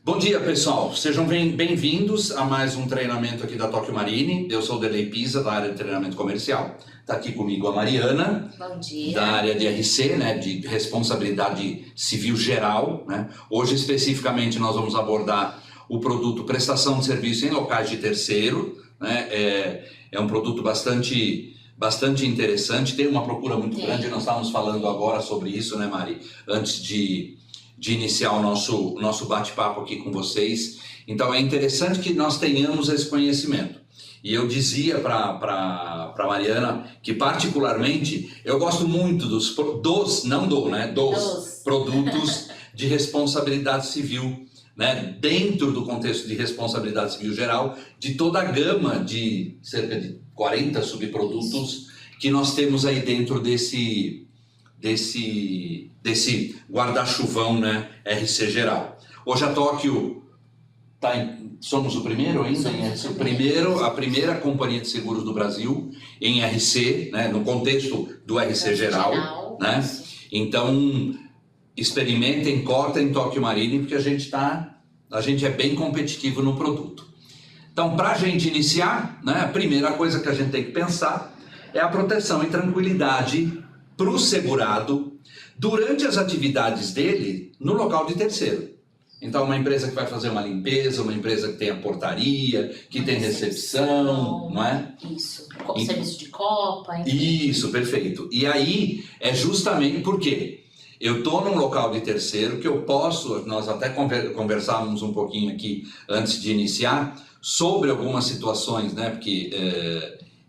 Bom dia, pessoal. Sejam bem-vindos a mais um treinamento aqui da Tokyo Marine. Eu sou o Delei Pisa, da área de treinamento comercial. Está aqui comigo a Mariana, bom dia, da área de RC, né, de responsabilidade civil geral, né? Hoje, especificamente, nós vamos abordar o produto prestação de serviço em locais de terceiro, né? É um produto bastante interessante, tem uma procura muito grande. Nós estávamos falando agora sobre isso, né, Mari? Antes de iniciar o nosso bate-papo aqui com vocês. Então é interessante que nós tenhamos esse conhecimento. E eu dizia para Mariana que, particularmente, eu gosto muito dos produtos de responsabilidade civil, né? Dentro do contexto de responsabilidade civil geral, de toda a gama de cerca de 40 subprodutos que nós temos aí dentro desse guarda-chuvão, né, RC geral. Hoje a Tóquio somos o primeiro ainda, a primeira companhia de seguros do Brasil em RC, né, no contexto do RC geral, né? Então experimentem, cotem Tokyo Marine, porque a gente é bem competitivo no produto. Então, para a gente iniciar, né, a primeira coisa que a gente tem que pensar é a proteção e tranquilidade para o segurado durante as atividades dele no local de terceiro. Então, uma empresa que vai fazer uma limpeza, uma empresa que tem a portaria, que tem recepção, não é? Isso, serviço de copa, enfim. Isso, perfeito. E aí, é justamente porque eu estou num local de terceiro que eu posso, nós até conversávamos um pouquinho aqui antes de iniciar, sobre algumas situações, né? Porque,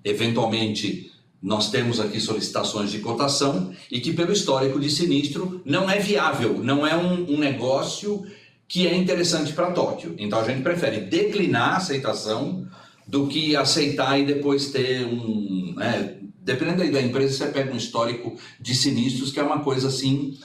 eventualmente, nós temos aqui solicitações de cotação e que, pelo histórico de sinistro, não é viável, não é um negócio que é interessante para Tóquio. Então a gente prefere declinar a aceitação do que aceitar e depois ter dependendo aí da empresa, você pega um histórico de sinistros que é uma coisa assim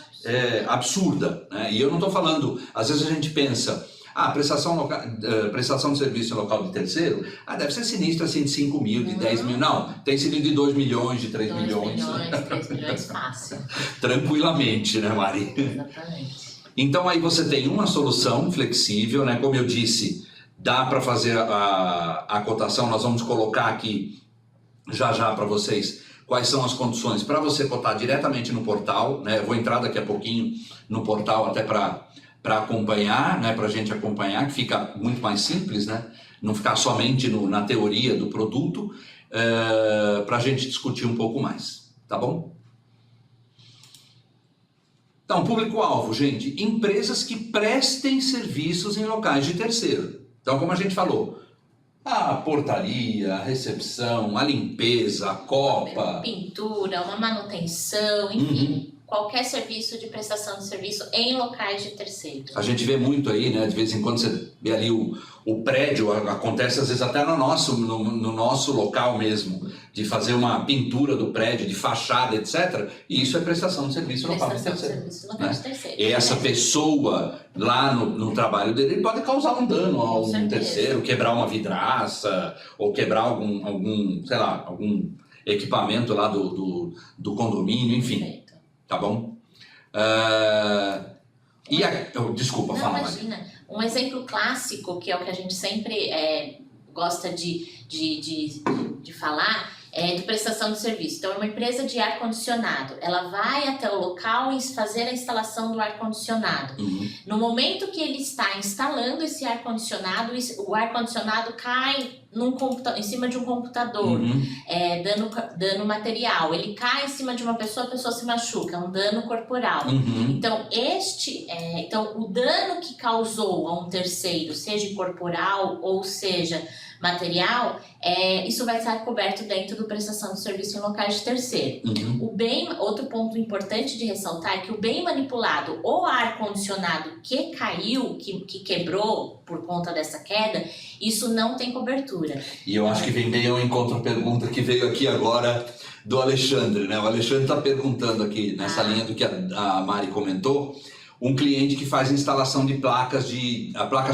absurda, né? E eu não estou falando, às vezes a gente pensa, prestação de serviço em local de terceiro, deve ser sinistro assim de 5 mil, de 10 mil. Não, tem sinistro de 2 milhões, de 3 milhões. 3 milhões fácil. Tranquilamente, né, Mari? Exatamente. Então aí você tem uma solução flexível, né? Como eu disse, dá para fazer a cotação. Nós vamos colocar aqui já para vocês quais são as condições para você cotar diretamente no portal, né? Eu vou entrar daqui a pouquinho no portal até para acompanhar, né? Para a gente acompanhar, que fica muito mais simples, né? Não ficar somente na teoria do produto, para a gente discutir um pouco mais, tá bom? Então, público-alvo, gente, empresas que prestem serviços em locais de terceiro. Então, como a gente falou, a portaria, a recepção, a limpeza, a copa, pintura, uma manutenção, enfim, qualquer serviço de prestação de serviço em locais de terceiro. A gente vê muito aí, né? De vez em quando você vê ali o prédio, acontece às vezes até no nosso local mesmo, de fazer uma pintura do prédio, de fachada, etc. E isso é prestação de serviço no local de terceiro. E essa pessoa lá no trabalho dele, ele pode causar um dano a um terceiro, quebrar uma vidraça, ou quebrar algum equipamento lá do condomínio, enfim. Perfeito. Tá bom? Desculpa, fala, imagina. Um exemplo clássico, que é o que a gente sempre gosta de falar, é de prestação de serviço. Então, é uma empresa de ar-condicionado. Ela vai até o local e fazer a instalação do ar-condicionado. No momento que ele está instalando esse ar-condicionado, o ar-condicionado cai em cima de um computador, dano material. Ele cai em cima de uma pessoa, a pessoa se machuca, é um dano corporal. Então, o dano que causou a um terceiro, seja corporal ou seja material, isso vai estar coberto dentro do prestação de serviço em locais de terceiro. Outro ponto importante de ressaltar é que o bem manipulado ou ar-condicionado que caiu, que quebrou por conta dessa queda, isso não tem cobertura. E eu acho que vem bem ao encontro a pergunta que veio aqui agora do Alexandre, né? O Alexandre está perguntando aqui, nessa linha do que a Mari comentou, um cliente que faz instalação de placas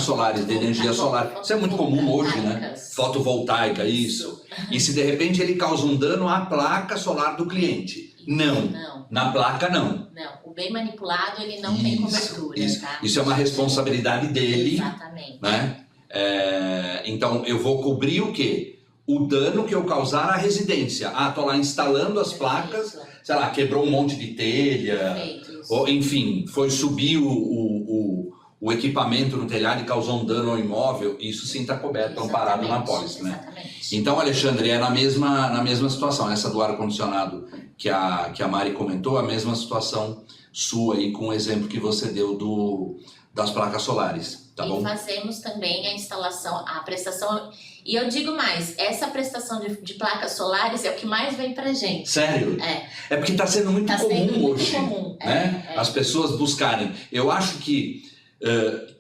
solares, de energia solar. Isso é muito comum hoje, né? Fotovoltaica, isso. E se de repente ele causa um dano à placa solar do cliente. Não. Não. Na placa, não. Não, o bem manipulado ele não tem cobertura, tá? Isso é uma responsabilidade dele. Exatamente. Né? Então, eu vou cobrir o quê? O dano que eu causar à residência. Tô lá instalando as placas, sei lá, quebrou um monte de telha, ou enfim, foi subir o equipamento no telhado e causou um dano ao imóvel, isso sim está coberto, amparado na pólice, né? Então, Alexandre, é na mesma situação, essa do ar-condicionado que a Mari comentou, a mesma situação sua aí com o exemplo que você deu das placas solares, tá bom? E fazemos também a instalação, a prestação, e eu digo mais, essa prestação de placas solares é o que mais vem pra gente. Sério? É porque está sendo muito comum hoje, né? As pessoas buscarem. Eu acho que,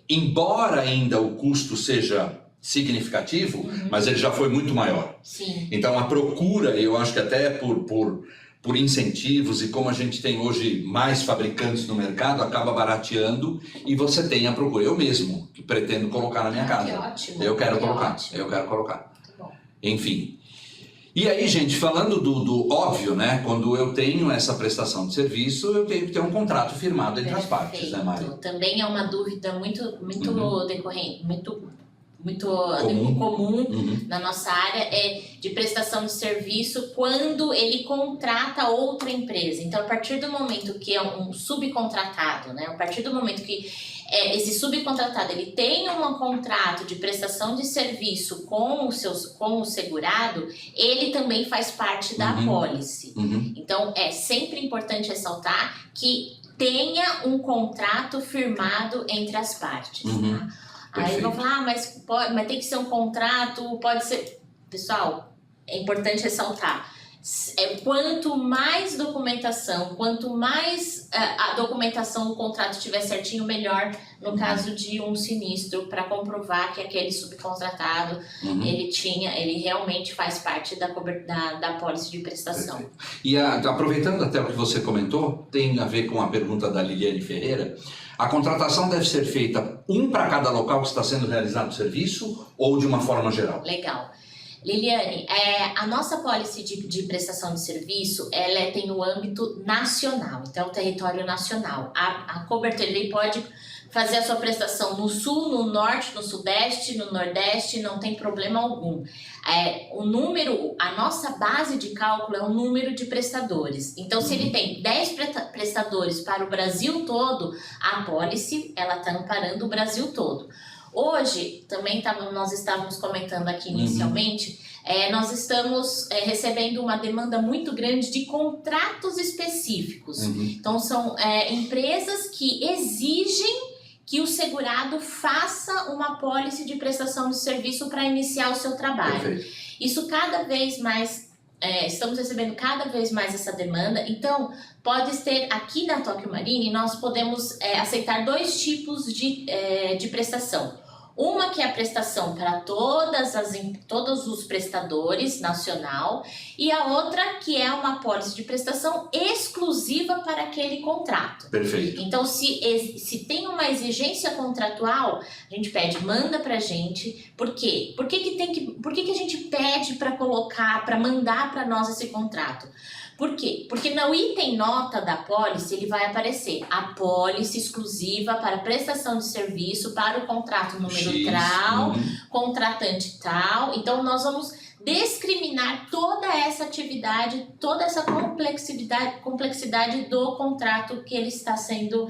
embora ainda o custo seja significativo, mas ele já foi muito maior. Sim. Então a procura, eu acho que até por incentivos e como a gente tem hoje mais fabricantes no mercado, acaba barateando e você tem a procura. Eu mesmo, que pretendo colocar na minha casa. Que ótimo. Eu quero colocar. Muito bom. Enfim. E aí, gente, falando do óbvio, né? Quando eu tenho essa prestação de serviço, eu tenho que ter um contrato firmado entre as partes, né, Mari? Também é uma dúvida muito decorrente, muito comum na nossa área, de prestação de serviço quando ele contrata outra empresa. Então, a partir do momento que é um subcontratado, né? A partir do momento que esse subcontratado ele tem um contrato de prestação de serviço com o segurado, ele também faz parte da apólice. Então, é sempre importante ressaltar que tenha um contrato firmado entre as partes, tá? Aí vão falar, mas tem que ser um contrato, pode ser... Pessoal, é importante ressaltar, quanto mais documentação, quanto mais a documentação do contrato estiver certinho, melhor no caso de um sinistro, para comprovar que aquele subcontratado, ele realmente faz parte da pólice de prestação. Perfeito. E aproveitando até o que você comentou, tem a ver com a pergunta da Liliane Ferreira, a contratação deve ser feita para cada local que está sendo realizado o serviço ou de uma forma geral? Legal. Liliane, a nossa pólice de prestação de serviço, ela tem no âmbito nacional, então território nacional. A cobertura, ele pode fazer a sua prestação no sul, no norte, no sudeste, no nordeste, não tem problema algum. A nossa base de cálculo é o número de prestadores. Então, se ele tem 10 prestadores para o Brasil todo, a apólice, ela está amparando o Brasil todo. Hoje, também nós estávamos comentando aqui inicialmente, nós estamos recebendo uma demanda muito grande de contratos específicos. Então, são empresas que exigem que o segurado faça uma apólice de prestação de serviço para iniciar o seu trabalho. Perfeito. Isso cada vez mais, estamos recebendo cada vez mais essa demanda. Então, pode ter, aqui na Tóquio Marine, nós podemos aceitar 2 tipos de prestação. Uma que é a prestação para todos os prestadores nacional e a outra que é uma apólice de prestação exclusiva para aquele contrato. Perfeito. Então, se tem uma exigência contratual, a gente pede, manda pra gente. Por quê? Por que a gente pede para mandar para nós esse contrato? Por quê? Porque no item nota da apólice, ele vai aparecer apólice exclusiva para prestação de serviço para o contrato número tal, contratante tal. Então, nós vamos discriminar toda essa atividade, toda essa complexidade do contrato que ele está sendo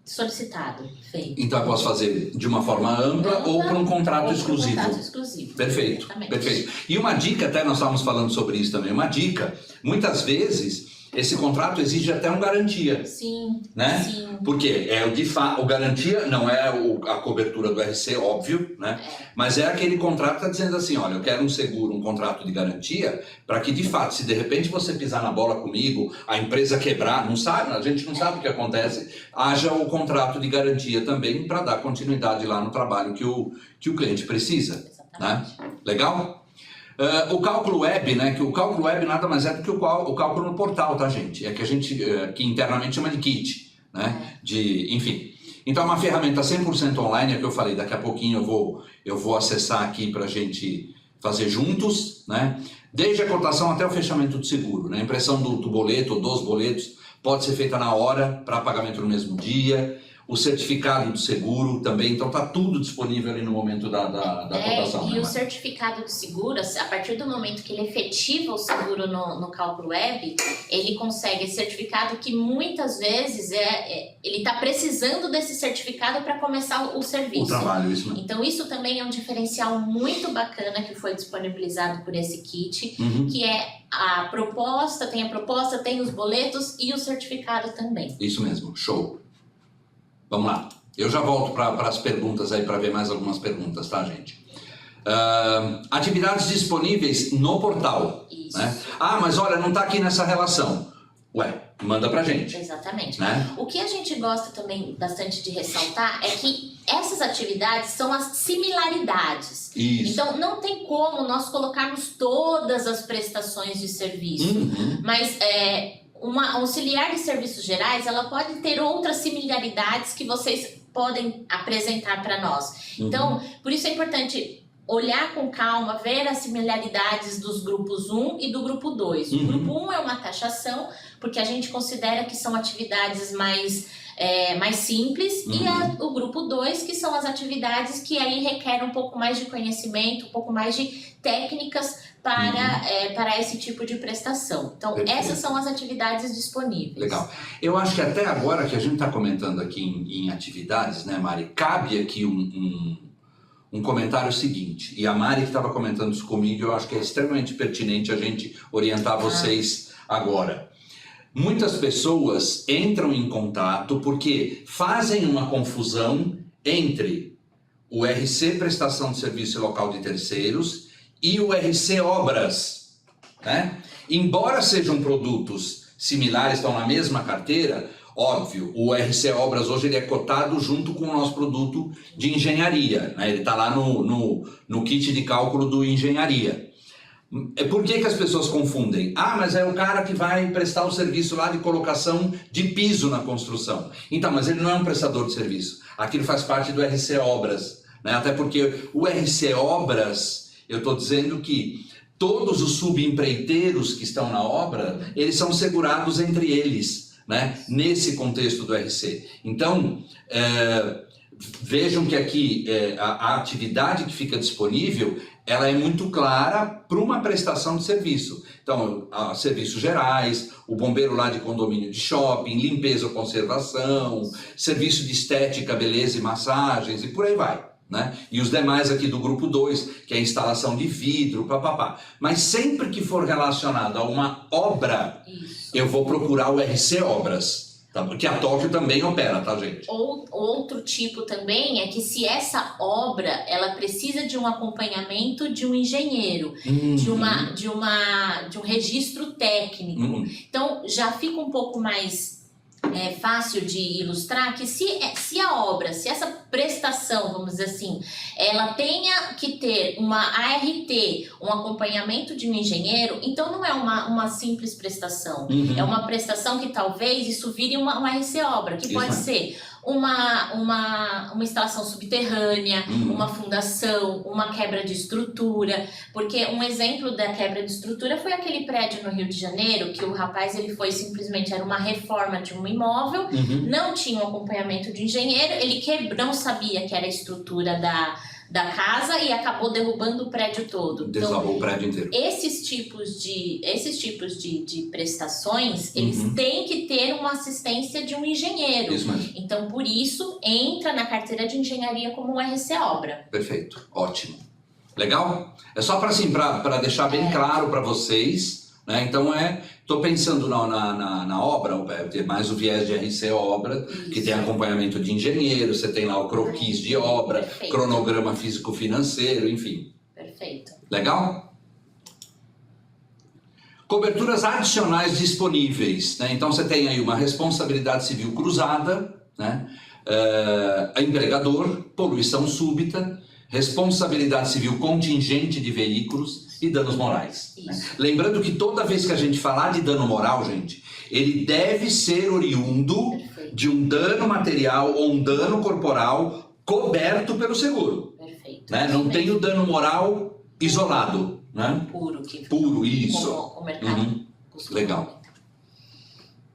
solicitado, feito. Então eu posso fazer de uma forma ampla ou para um contrato exclusivo. Contrato exclusivo. Perfeito, perfeito. E uma dica, até nós estávamos falando sobre isso também, uma dica, muitas vezes esse contrato exige até uma garantia. Sim, né? sim. Porque o garantia não é a cobertura do RC, óbvio, né? Mas é aquele contrato que está dizendo assim, olha, eu quero um seguro, um contrato de garantia, para que de fato, se de repente você pisar na bola comigo, a empresa quebrar, não sabe, a gente não sabe o que acontece, haja o contrato de garantia também para dar continuidade lá no trabalho que o cliente precisa. Né? Legal? O cálculo web, né? Que o cálculo web nada mais é do que o cálculo no portal, tá, gente? É que a gente que internamente chama de kit, né? Enfim. Então, é uma ferramenta 100% online, é que eu falei, daqui a pouquinho eu vou acessar aqui para a gente fazer juntos, né? Desde a cotação até o fechamento do seguro, né? A impressão do boleto ou dos boletos pode ser feita na hora, para pagamento no mesmo dia. O certificado do seguro também, então está tudo disponível ali no momento da cotação. E né, o certificado de seguro, a partir do momento que ele efetiva o seguro no cálculo web, ele consegue esse certificado que muitas vezes ele está precisando desse certificado para começar o serviço. O trabalho, isso mesmo. Então isso também é um diferencial muito bacana que foi disponibilizado por esse kit, que é a proposta, tem os boletos e o certificado também. Isso mesmo, show. Vamos lá, eu já volto para as perguntas aí, para ver mais algumas perguntas, tá, gente? Atividades disponíveis no portal. Isso. Né? Ah, mas olha, não está aqui nessa relação. Ué, manda pra gente. Exatamente. Né? O que a gente gosta também bastante de ressaltar é que essas atividades são as similaridades. Isso. Então, não tem como nós colocarmos todas as prestações de serviço, mas uma auxiliar de serviços gerais, ela pode ter outras similaridades que vocês podem apresentar para nós. Então, por isso é importante olhar com calma, ver as similaridades dos grupos 1 e do grupo 2. O grupo 1 é uma taxação, porque a gente considera que são atividades mais simples, e o grupo 2, que são as atividades que aí requerem um pouco mais de conhecimento, um pouco mais de técnicas para esse tipo de prestação. Então, essas são as atividades disponíveis. Legal. Eu acho que até agora que a gente está comentando aqui em atividades, né, Mari, cabe aqui um comentário seguinte, e a Mari que estava comentando isso comigo, eu acho que é extremamente pertinente a gente orientar vocês agora. Muitas pessoas entram em contato porque fazem uma confusão entre o RC Prestação de Serviço Local de Terceiros e o RC Obras, né? Embora sejam produtos similares, estão na mesma carteira, óbvio, o RC Obras hoje ele é cotado junto com o nosso produto de engenharia, né? Ele está lá no kit de cálculo do engenharia. Por que as pessoas confundem? Ah, mas é o cara que vai prestar o serviço lá de colocação de piso na construção. Então, mas ele não é um prestador de serviço. Aquilo faz parte do RC Obras, né? Até porque o RC Obras, eu estou dizendo que todos os subempreiteiros que estão na obra, eles são segurados entre eles, né? Nesse contexto do RC. Então, vejam que aqui a atividade que fica disponível, ela é muito clara para uma prestação de serviço. Então, serviços gerais, o bombeiro lá de condomínio de shopping, limpeza ou conservação, serviço de estética, beleza e massagens e por aí vai, né? E os demais aqui do grupo 2, que é a instalação de vidro, papapá. Mas sempre que for relacionado a uma obra, eu vou procurar o RC Obras. Tá, porque a Tóquio também opera, tá, gente? Outro tipo também é que se essa obra ela precisa de um acompanhamento de um engenheiro, de um registro técnico. Então já fica um pouco mais fácil de ilustrar que se essa prestação, vamos dizer assim, ela tenha que ter uma ART, um acompanhamento de um engenheiro, então não é uma simples prestação. É uma prestação que talvez isso vire uma RC Obra, que pode ser uma instalação subterrânea, uma fundação, uma quebra de estrutura, porque um exemplo da quebra de estrutura foi aquele prédio no Rio de Janeiro, que o rapaz era uma reforma de um imóvel, não tinha um acompanhamento de engenheiro, ele não sabia que era a estrutura da casa e acabou derrubando o prédio todo. Desabou o prédio inteiro. Esses tipos de prestações, eles têm que ter uma assistência de um engenheiro. Isso mesmo. Então, por isso, entra na carteira de engenharia como um RC Obra. Perfeito, ótimo. Legal? É só para deixar bem claro para vocês, né? Então estou pensando na obra, ter mais o viés de RC Obra, que tem acompanhamento de engenheiro, você tem lá o croquis de obra, cronograma físico-financeiro, enfim. Perfeito. Legal? Coberturas adicionais disponíveis, né? Então você tem aí uma responsabilidade civil cruzada, né? Empregador, poluição súbita, responsabilidade civil contingente de veículos e danos morais. Né? Lembrando que toda vez que a gente falar de dano moral, gente, ele deve ser oriundo de um dano material ou um dano corporal coberto pelo seguro. Perfeito. Né? Não tem o dano moral isolado. né? Puro, isso. Como o mercado costuma. Legal.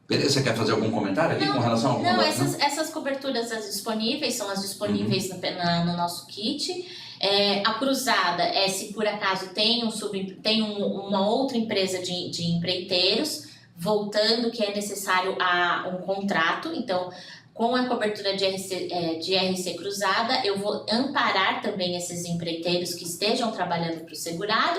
Beleza, você quer fazer algum comentário aqui com relação ao... Não, essas coberturas as disponíveis, são as disponíveis no nosso kit. A cruzada é se por acaso tem uma outra empresa de empreiteiros voltando que é necessário um contrato. Então, com a cobertura de RC cruzada, eu vou amparar também esses empreiteiros que estejam trabalhando para o segurado.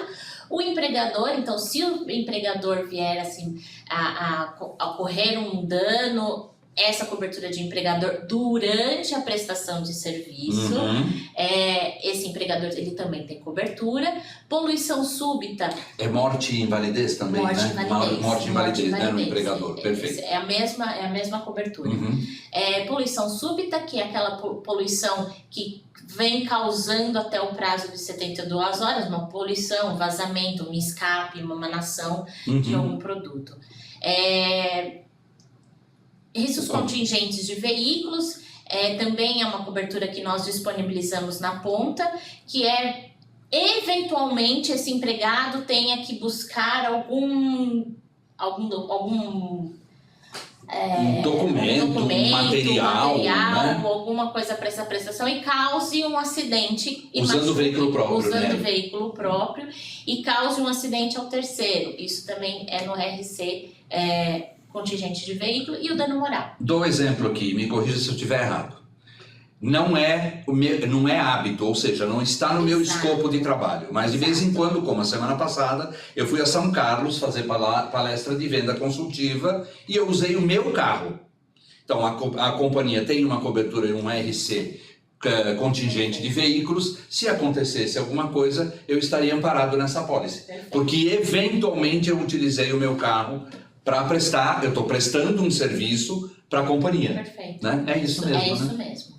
O empregador, então, se o empregador vier assim, a ocorrer um dano, essa cobertura de empregador durante a prestação de serviço, esse empregador ele também tem cobertura. Poluição súbita. É morte e invalidez também, morte né? Morte e invalidez, né? No empregador, perfeito. É a mesma cobertura. Poluição súbita, que é aquela poluição que vem causando até o prazo de 72 horas, uma poluição, um vazamento, um escape, uma emanação de algum produto. Riscos contingentes de veículos, também é uma cobertura que nós disponibilizamos na ponta, que eventualmente esse empregado tenha que buscar algum documento, material, né? Alguma coisa para essa prestação e cause um acidente. Usando o veículo próprio. Usando o veículo próprio e cause um acidente ao terceiro. Isso também é no RC contingente de veículo e o dano moral. Dou exemplo aqui, me corrija se eu estiver errado. Não é hábito, ou seja, não está no meu escopo de trabalho. Mas de vez em quando, como a semana passada, eu fui a São Carlos fazer palestra de venda consultiva e eu usei o meu carro. Então a companhia tem uma cobertura e um RC contingente de veículos. Se acontecesse alguma coisa, eu estaria amparado nessa pólice. Porque eventualmente eu utilizei o meu carro para prestar, eu estou prestando um serviço para a companhia. Perfeito. Né? É isso mesmo, É isso né? mesmo.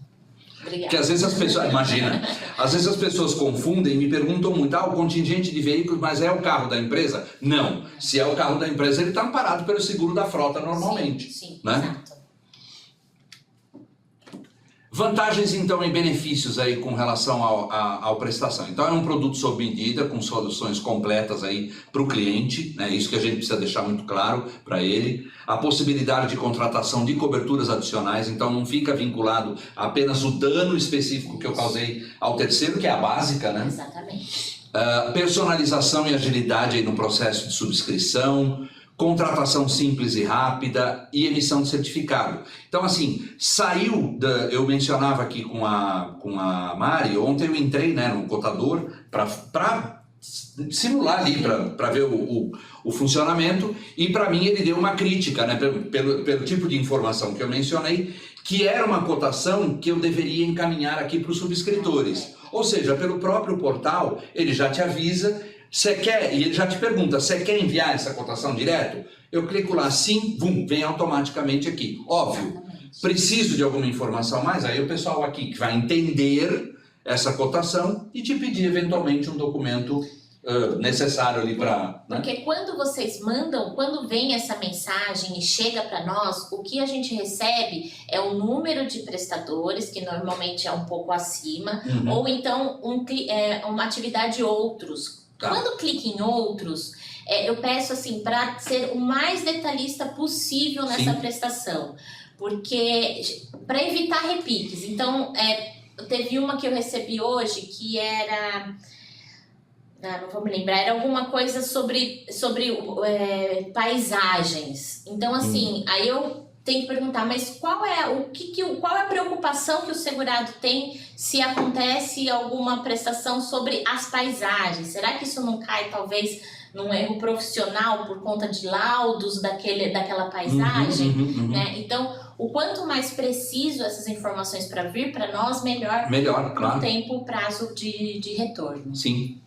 Obrigada. Porque às vezes as pessoas, imagina, às vezes as pessoas confundem e me perguntam muito, o contingente de veículos, mas é o carro da empresa? Não, se é o carro da empresa, ele está amparado pelo seguro da frota normalmente. Sim, né? Exato. Vantagens então e benefícios aí com relação ao prestação. Então é um produto sob medida, com soluções completas aí para o cliente, né? Isso que a gente precisa deixar muito claro para ele. A possibilidade de contratação de coberturas adicionais, então não fica vinculado a apenas o dano específico que eu causei ao terceiro, que é a básica, né? Exatamente. Personalização e agilidade aí no processo de subscrição, contratação simples e rápida e emissão de certificado. Então, assim, eu mencionava aqui com a Mari, ontem eu entrei, né, no cotador para simular ali, para ver o funcionamento, e para mim ele deu uma crítica, né, pelo tipo de informação que eu mencionei, que era uma cotação que eu deveria encaminhar aqui para os subscritores. Ou seja, pelo próprio portal, ele já te avisa. Você quer, e ele já te pergunta, você quer enviar essa cotação direto? Eu clico lá, sim, vem automaticamente aqui. Óbvio, preciso de alguma informação mais, aí o pessoal aqui que vai entender essa cotação e te pedir eventualmente um documento necessário ali para... Né? Porque quando vocês mandam, quando vem essa mensagem e chega para nós, o que a gente recebe é o número de prestadores, que normalmente é um pouco acima, ou então uma atividade outros. Tá. Quando clica em outros, eu peço assim para ser o mais detalhista possível nessa prestação, porque para evitar repiques. Então, teve uma que eu recebi hoje que era, não vou me lembrar, era alguma coisa sobre paisagens. Então, assim, aí eu tenho que perguntar, mas qual é a preocupação que o segurado tem se acontece alguma prestação sobre as paisagens? Será que isso não cai, talvez, num erro profissional por conta de laudos daquela paisagem? Né? Então, o quanto mais preciso essas informações para vir para nós, melhor claro. O tempo, o prazo de retorno. Sim.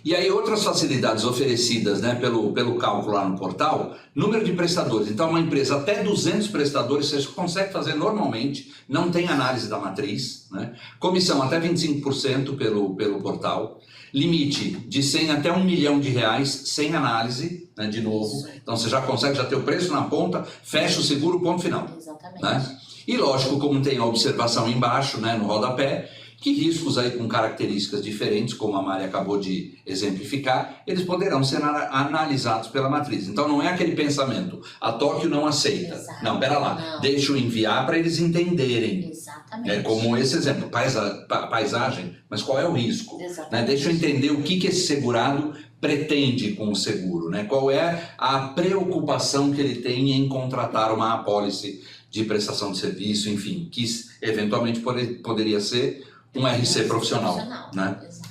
E aí outras facilidades oferecidas, né, pelo cálculo lá no portal, número de prestadores. Então uma empresa até 200 prestadores você consegue fazer normalmente, não tem análise da matriz, né? Comissão até 25% pelo portal, limite de 100 até R$1 milhão sem análise, né, de novo. Então você já consegue ter o preço na ponta, fecha o seguro, ponto final. Exatamente. Né? E lógico, como tem a observação embaixo, né, no rodapé, que riscos aí com características diferentes, como a Mari acabou de exemplificar, eles poderão ser analisados pela matriz. Então não é aquele pensamento, a Tóquio não aceita. Exato. Não, pera lá, deixa eu enviar para eles entenderem. Exatamente. Como esse exemplo, paisagem, mas qual é o risco? Exatamente. Deixa eu entender o que esse segurado pretende com o seguro, qual é a preocupação que ele tem em contratar uma apólice de prestação de serviço, enfim, que eventualmente poderia ser um RC profissional. Exato.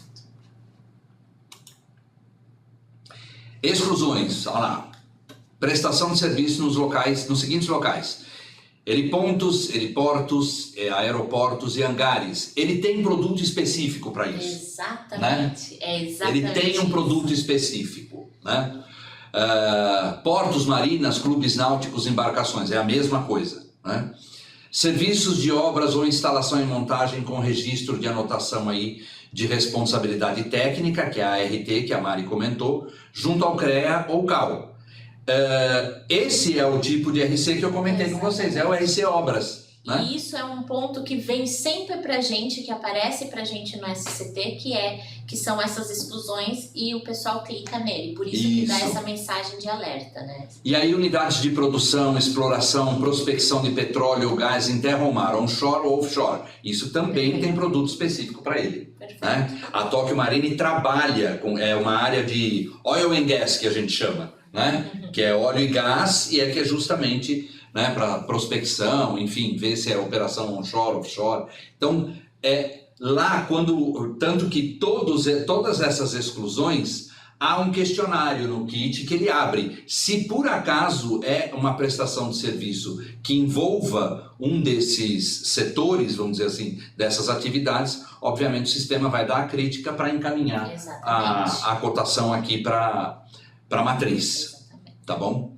Exclusões, olha lá. Prestação de serviço nos seguintes locais: helipontos, heliportos, aeroportos e hangares. Ele tem produto específico para isso. Exatamente. Ele tem um produto específico. Portos, marinas, clubes náuticos, embarcações, é a mesma coisa. Serviços de obras ou instalação e montagem com registro de anotação aí de responsabilidade técnica, que é a ART, que a Mari comentou, junto ao CREA ou CAL. Esse é o tipo de RC que eu comentei com vocês, é o RC Obras. E isso é um ponto que vem sempre pra gente, que aparece pra gente no SCT, que são essas exclusões e o pessoal clica nele. Por isso que dá essa mensagem de alerta, E aí unidades de produção, exploração, prospecção de petróleo ou gás em terra ou mar, onshore ou offshore. Isso também tem produto específico para ele. A Tóquio Marine trabalha com uma área de oil and gas, que a gente chama, que é óleo e gás, e que é justamente para prospecção, enfim, ver se é operação onshore, offshore. Então, lá, tanto que todas essas exclusões, há um questionário no kit que ele abre. Se por acaso é uma prestação de serviço que envolva um desses setores, vamos dizer assim, dessas atividades, obviamente o sistema vai dar a crítica para encaminhar a cotação aqui para a matriz. Tá bom?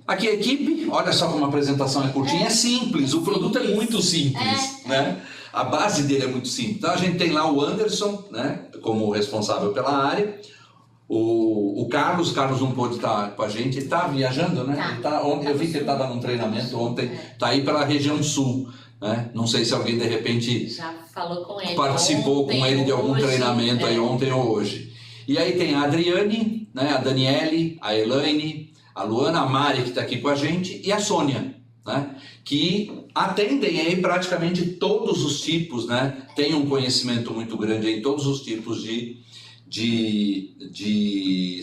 Aqui a equipe, olha só como a apresentação é curtinha, é simples, o produto é muito simples, A base dele é muito simples. Então a gente tem lá o Anderson, como responsável pela área, o Carlos não pôde estar com a gente, ele está viajando, Ontem eu vi que ele está dando um treinamento, ontem está aí pela região sul, Não sei se alguém de repente já falou com ele, participou com ele de algum treinamento aí ontem ou hoje. E aí tem a Adriane, a Daniele, a Elaine, a Luana, a Mari, que está aqui com a gente, e a Sônia, que atendem aí praticamente todos os tipos, tem um conhecimento muito grande em todos os tipos de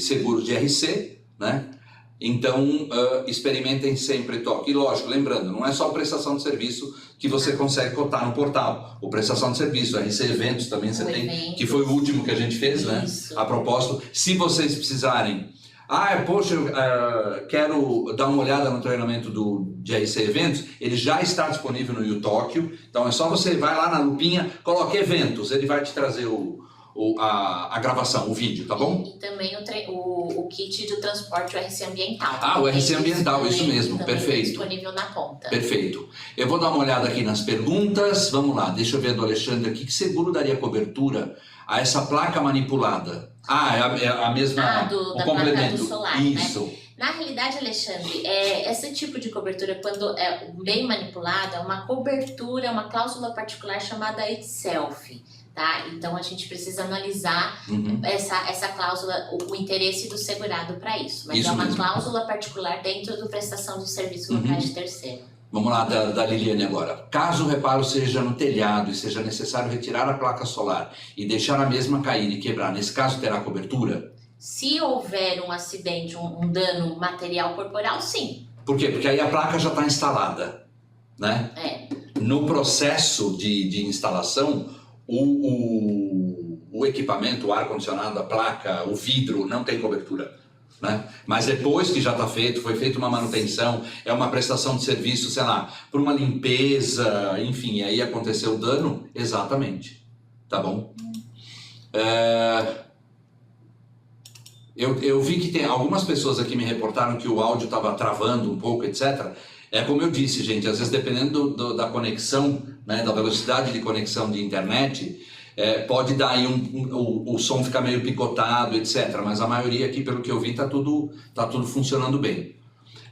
seguros de RC, Então, experimentem sempre toque. E lógico, lembrando, não é só prestação de serviço que você consegue cotar no portal. O prestação de serviço, RC Eventos também você tem, que foi o último que a gente fez, A propósito, se vocês precisarem... poxa, eu quero dar uma olhada no treinamento de RC Eventos, ele já está disponível no YouTóquio, então é só você vai lá na lupinha, coloque eventos, ele vai te trazer a gravação, o vídeo, tá bom? E também o kit do transporte, o RC Ambiental. O RC Ambiental, isso mesmo, perfeito. Disponível na ponta. Perfeito. Eu vou dar uma olhada aqui nas perguntas, vamos lá, deixa eu ver do Alexandre aqui, que seguro daria cobertura a essa placa manipulada? É a mesma, o complemento. Do solar, isso. Na realidade, Alexandre, esse tipo de cobertura, quando é bem manipulada, é uma cobertura, uma cláusula particular chamada itself, Então a gente precisa analisar essa cláusula, o interesse do segurado para isso. Mas isso é uma mesmo. Cláusula particular dentro do prestação de serviço locais de terceiro. Vamos lá, da Liliane agora. Caso o reparo seja no telhado e seja necessário retirar a placa solar e deixar a mesma cair e quebrar, nesse caso terá cobertura? Se houver um acidente, um dano material corporal, sim. Por quê? Porque aí a placa já está instalada, No processo de instalação, o equipamento, o ar-condicionado, a placa, o vidro, não tem cobertura. Mas depois que já está feito, foi feita uma manutenção, é uma prestação de serviço, sei lá, por uma limpeza, enfim, aí aconteceu o dano, exatamente, tá bom? Eu vi que tem algumas pessoas aqui me reportaram que o áudio estava travando um pouco, etc. Como eu disse, gente, às vezes dependendo da conexão, da velocidade de conexão de internet, pode dar aí o som ficar meio picotado, etc. Mas a maioria aqui, pelo que eu vi, tá tudo funcionando bem.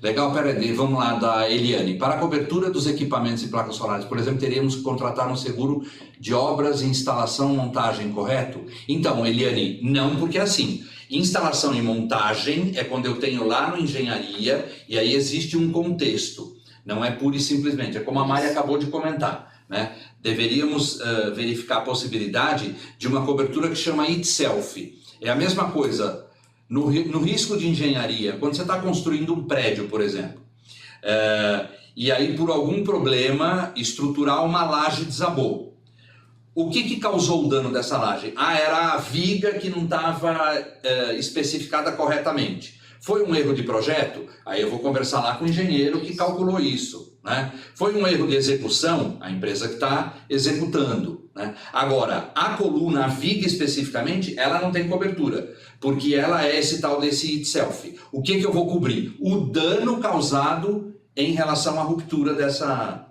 Legal, peraí, vamos lá, da Eliane. Para a cobertura dos equipamentos e placas solares, por exemplo, teríamos que contratar um seguro de obras, instalação, montagem, correto? Então, Eliane, não, porque é assim, instalação e montagem é quando eu tenho lá no engenharia e aí existe um contexto, não é pura e simplesmente, é como a Mari acabou de comentar, né? Deveríamos verificar a possibilidade de uma cobertura que chama itself. É a mesma coisa no risco de engenharia, quando você está construindo um prédio, por exemplo, e aí por algum problema estrutural uma laje desabou. O que causou o dano dessa laje? Era a viga que não estava especificada corretamente. Foi um erro de projeto? Aí eu vou conversar lá com o engenheiro que calculou isso, né? Foi um erro de execução? A empresa que está executando, né? Agora, a coluna, a viga especificamente, ela não tem cobertura, porque ela é esse tal desse itself. O que eu vou cobrir? O dano causado em relação à ruptura dessa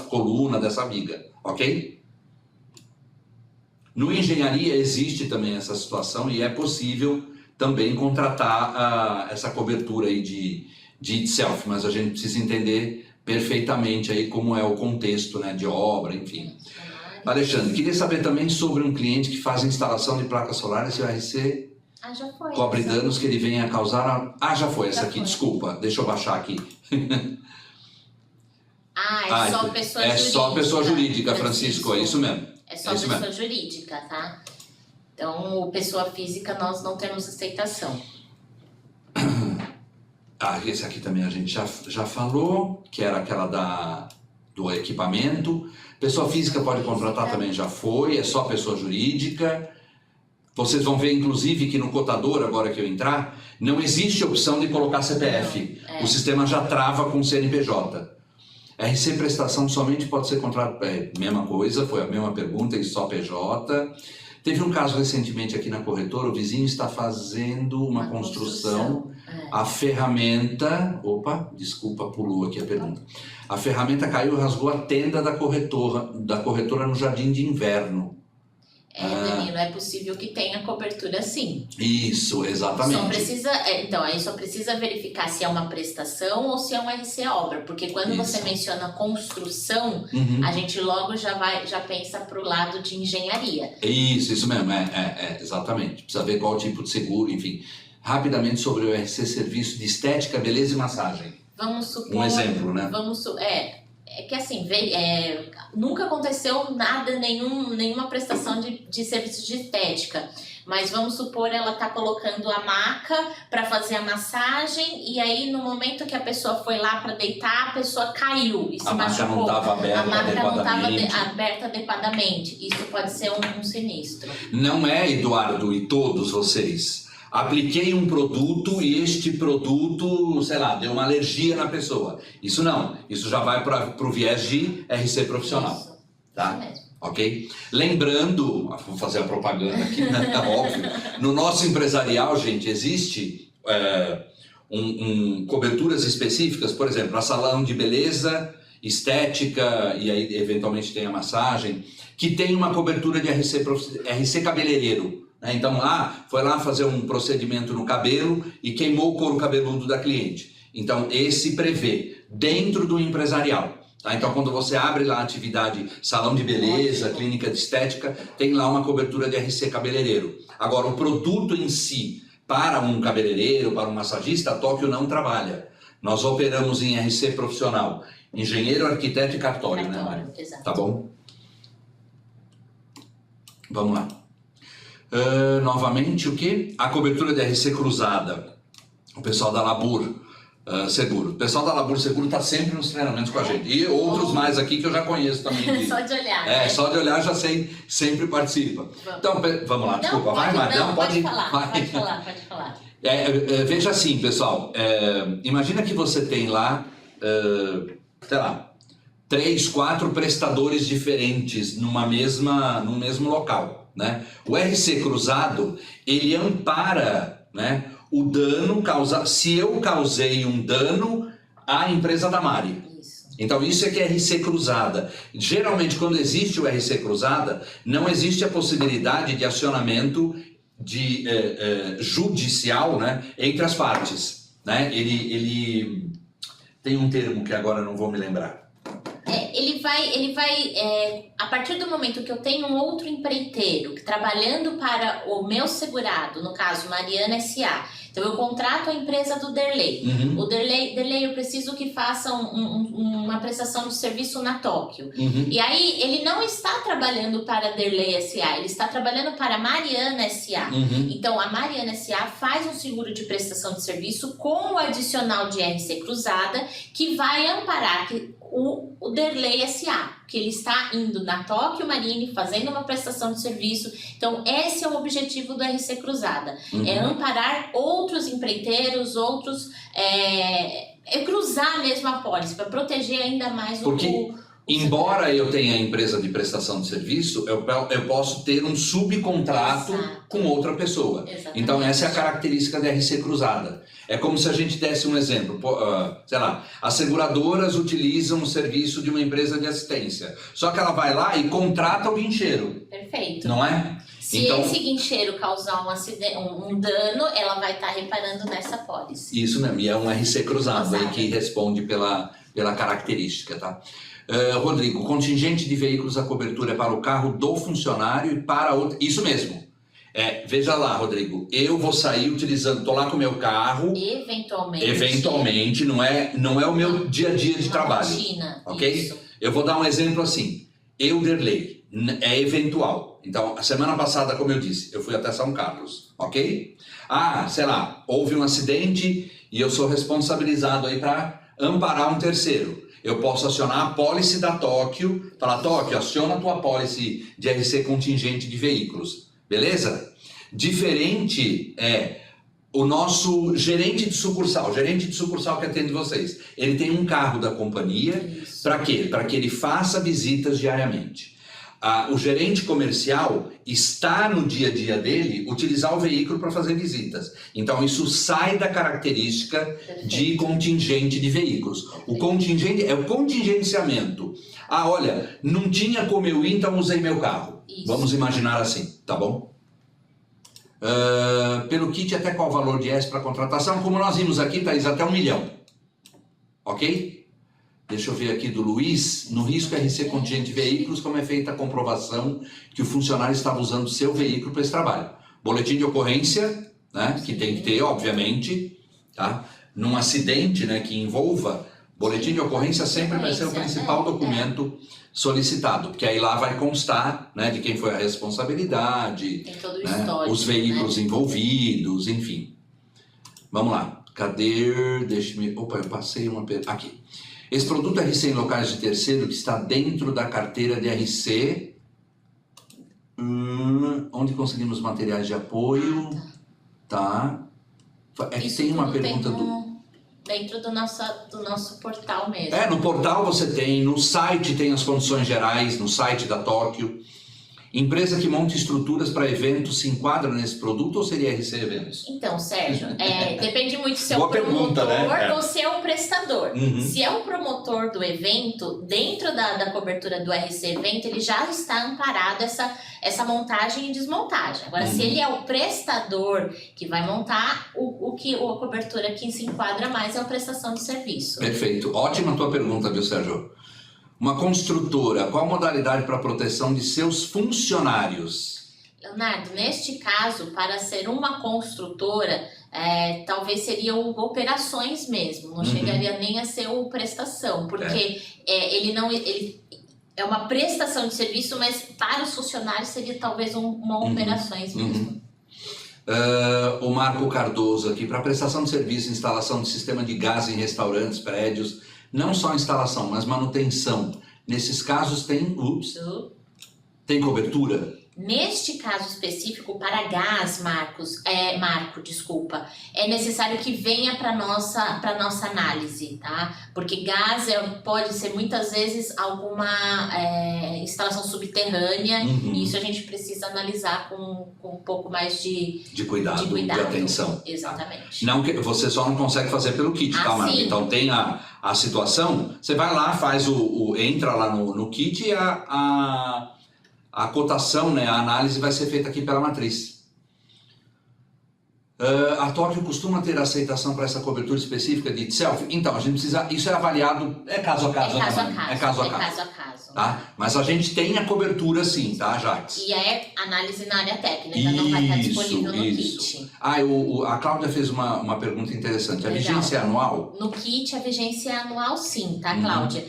coluna, dessa viga, ok? No engenharia existe também essa situação e é possível também contratar essa cobertura aí de itself, mas a gente precisa entender perfeitamente aí como é o contexto, né, de obra, enfim. Alexandre, queria saber também sobre um cliente que faz instalação de placas solares, se o RC já foi, cobre danos que ele venha a causar... já foi essa aqui, desculpa, deixa eu baixar aqui. É só pessoa jurídica. É só pessoa jurídica, Francisco, é isso mesmo. É só pessoa jurídica, tá? Então, pessoa física, nós não temos aceitação. Esse aqui também a gente já falou, que era aquela do equipamento. Pessoa física pode contratar também, já foi, é só pessoa jurídica. Vocês vão ver, inclusive, que no cotador, agora que eu entrar, não existe opção de colocar CPF. O sistema já trava com CNPJ. RC prestação somente pode ser contratado... mesma coisa, foi a mesma pergunta, e só PJ. Teve um caso recentemente aqui na corretora, o vizinho está fazendo uma construção. A ferramenta... Opa, desculpa, pulou aqui a pergunta. A ferramenta caiu e rasgou a tenda da corretora no jardim de inverno. Danilo, é possível que tenha cobertura sim. Isso, exatamente. Aí só precisa verificar se é uma prestação ou se é um RC obra, porque quando você menciona construção, a gente logo já pensa para o lado de engenharia. Isso mesmo, exatamente. Precisa ver qual tipo de seguro, enfim. Rapidamente sobre o RC Serviço de Estética, Beleza e Massagem. Vamos supor... Um exemplo, né? É que assim, nunca aconteceu nada, nenhuma prestação de serviço de estética. Mas vamos supor, ela está colocando a maca para fazer a massagem e aí no momento que a pessoa foi lá para deitar, a pessoa caiu e se machucou. A maca não estava aberta adequadamente. Isso pode ser um sinistro. Não é, Eduardo e todos vocês. Apliquei um produto e este produto, sei lá, deu uma alergia na pessoa. Isso não, isso já vai para o viés de RC profissional. Isso, tá? isso mesmo. Ok? Lembrando, vou fazer a propaganda aqui, né? Óbvio, no nosso empresarial, gente, existe coberturas específicas, por exemplo, para salão de beleza, estética e aí eventualmente tem a massagem, que tem uma cobertura de RC cabeleireiro. Então, foi lá fazer um procedimento no cabelo e queimou o couro cabeludo da cliente. Então, esse prevê dentro do empresarial. Tá? Então, quando você abre lá a atividade salão de beleza, clínica de estética, tem lá uma cobertura de RC cabeleireiro. Agora, o produto em si, para um cabeleireiro, para um massagista, a Tóquio não trabalha. Nós operamos em RC profissional, engenheiro, arquiteto e cartório, né, Mário? Exato. Tá bom? Vamos lá. Novamente, o que? A cobertura de RC cruzada. O pessoal da Labur Seguro. O pessoal da Labur Seguro está sempre nos treinamentos com a gente. E outros mais aqui que eu já conheço também. Só de olhar. Né? Só de olhar já sei, sempre participa. Então, vamos lá, desculpa. Pode falar. Veja assim, pessoal. Imagina que você tem lá, sei lá, 3, 4 prestadores diferentes num mesmo local. Né? O RC cruzado, ele ampara, né, o dano causado. Se eu causei um dano à empresa da Mari. Então isso é que é RC cruzada. Geralmente quando existe o RC cruzada, não existe a possibilidade de acionamento judicial, né, entre as partes. né? Ele tem um termo que agora não vou me lembrar. A partir do momento que eu tenho um outro empreiteiro trabalhando para o meu segurado, no caso Mariana S.A., então eu contrato a empresa do Derlei. Uhum. O Derlei, eu preciso que faça uma prestação de serviço na Tóquio. Uhum. E aí ele não está trabalhando para a Derlei S.A., ele está trabalhando para a Mariana S.A. Uhum. Então a Mariana S.A. faz um seguro de prestação de serviço com o adicional de RC cruzada, que vai amparar o Derlei S.A., que ele está indo na Tóquio Marine, fazendo uma prestação de serviço. Então, esse é o objetivo do RC Cruzada. Uhum. É amparar outros empreiteiros, cruzar mesmo a pólice, para proteger ainda mais Porque, embora eu tenha a empresa de prestação de serviço, eu posso ter um subcontrato com outra pessoa. Exatamente. Então, essa é a característica da RC Cruzada. É como se a gente desse um exemplo, sei lá, as seguradoras utilizam o serviço de uma empresa de assistência, só que ela vai lá e contrata o guincheiro. Perfeito. Não é? Se esse guincheiro causar um dano, ela vai estar reparando nessa pólice. Isso mesmo, e é um RC cruzado aí que responde pela característica, tá? Rodrigo, contingente de veículos, a cobertura é para o carro do funcionário e para outro... Isso mesmo. Veja lá, Rodrigo, eu vou sair utilizando, tô lá com o meu carro, eventualmente, não é o meu dia a dia de trabalho, rotina, ok? Isso. Eu vou dar um exemplo assim, Derlei, é eventual. Então, a semana passada, como eu disse, eu fui até São Carlos, ok? Sei lá, houve um acidente e eu sou responsabilizado aí para amparar um terceiro. Eu posso acionar a pólice da Tóquio, falar, Tóquio, aciona a tua pólice de RC contingente de veículos. Beleza? Diferente é o nosso gerente de sucursal que atende vocês. Ele tem um carro da companhia, para quê? Para que ele faça visitas diariamente. O gerente comercial está no dia a dia dele utilizar o veículo para fazer visitas. Então isso sai da característica de contingente de veículos. O contingente é o contingenciamento. Olha, não tinha como eu ir, então usei meu carro. Isso. Vamos imaginar assim, tá bom? Pelo kit, até qual o valor de S para contratação? Como nós vimos aqui, Thaís, até 1 milhão. Ok? Deixa eu ver aqui do Luiz. No risco RC contingente de veículos, como é feita a comprovação que o funcionário estava usando o seu veículo para esse trabalho? Boletim de ocorrência, né? Que tem que ter, obviamente, tá? Num acidente, né, que envolva, boletim de ocorrência sempre vai ser o principal documento solicitado, porque aí lá vai constar, né, de quem foi a responsabilidade, tem todo o histórico, os veículos envolvidos, enfim. Vamos lá. Cadê? Deixa-me... Opa, eu passei uma... Aqui. Esse produto RC em locais de terceiro que está dentro da carteira de RC... onde conseguimos materiais de apoio... Tá. É que tem uma pergunta dentro do nosso portal mesmo. No portal você tem, no site tem as condições gerais, no site da Tóquio. Empresa que monta estruturas para eventos se enquadra nesse produto ou seria RC Eventos? Então, Sérgio, depende muito se é Boa um promotor, né? ou se é um prestador. Uhum. Se é um promotor do evento, dentro da cobertura do RC Evento, ele já está amparado essa montagem e desmontagem. Agora, se ele é o prestador que vai montar, a cobertura que se enquadra mais é a prestação de serviço. Perfeito. Ótima tua pergunta, viu, Sérgio? Uma construtora, qual a modalidade para proteção de seus funcionários? Leonardo, neste caso, para ser uma construtora, talvez seriam operações mesmo, não chegaria nem a ser o prestação, porque ele é uma prestação de serviço, mas para os funcionários seria talvez uma operações mesmo. O Marco Cardoso aqui, para prestação de serviço, instalação de sistema de gás em restaurantes, prédios, não só instalação, mas manutenção. Nesses casos tem cobertura? Neste caso específico, para gás, Marco, é necessário que venha para nossa análise, tá? Porque gás pode ser muitas vezes alguma instalação subterrânea, e isso a gente precisa analisar com um pouco mais de cuidado, de atenção. Exatamente. Não, você só não consegue fazer pelo kit, tá, Marco? Então tem a situação, você vai lá, faz entra lá no kit e a cotação, né, a análise vai ser feita aqui pela matriz. A Tóquio costuma ter aceitação para essa cobertura específica de itself? Então, a gente precisa, isso é avaliado, é caso a caso. É caso a caso. É caso a caso. Tá? Mas a gente tem a cobertura sim, tá, Jax? E é análise na área técnica, não vai estar disponível no kit. A Cláudia fez uma pergunta interessante. A vigência é anual? No kit, a vigência é anual sim, tá, Cláudia?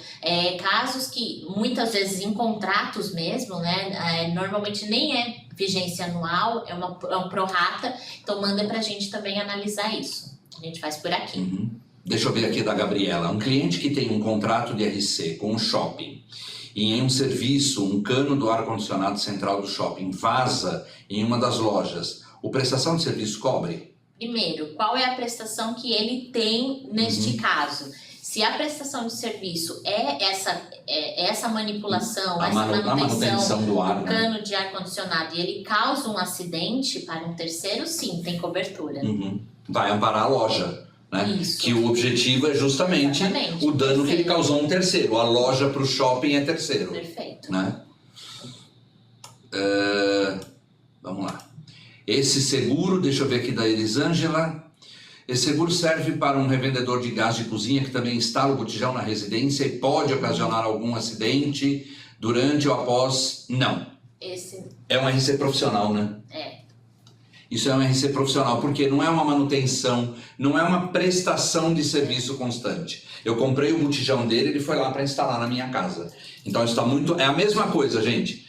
Casos que, muitas vezes em contratos mesmo, né, normalmente nem é vigência anual, é um prorata, então manda pra gente também analisar isso. A gente faz por aqui. Deixa eu ver aqui da Gabriela. Um cliente que tem um contrato de RC com um shopping e em um serviço, um cano do ar-condicionado central do shopping vaza em uma das lojas, o prestação de serviço cobre? Primeiro, qual é a prestação que ele tem neste caso? Se a prestação de serviço é essa manipulação, essa manutenção do ar, do cano de ar-condicionado e ele causa um acidente para um terceiro, sim, tem cobertura. Vai amparar a loja. Né? Isso. Que o objetivo é justamente o dano que ele causou a um terceiro. A loja para o shopping é terceiro. Perfeito. Né? Vamos lá. Esse seguro, deixa eu ver aqui da Elisângela. Esse seguro serve para um revendedor de gás de cozinha que também instala o botijão na residência e pode ocasionar algum acidente durante ou após? Não. É um RC profissional, né? Isso é um RC profissional, porque não é uma manutenção, não é uma prestação de serviço constante. Eu comprei o botijão dele, ele foi lá para instalar na minha casa. Então isso está muito... É a mesma coisa, gente.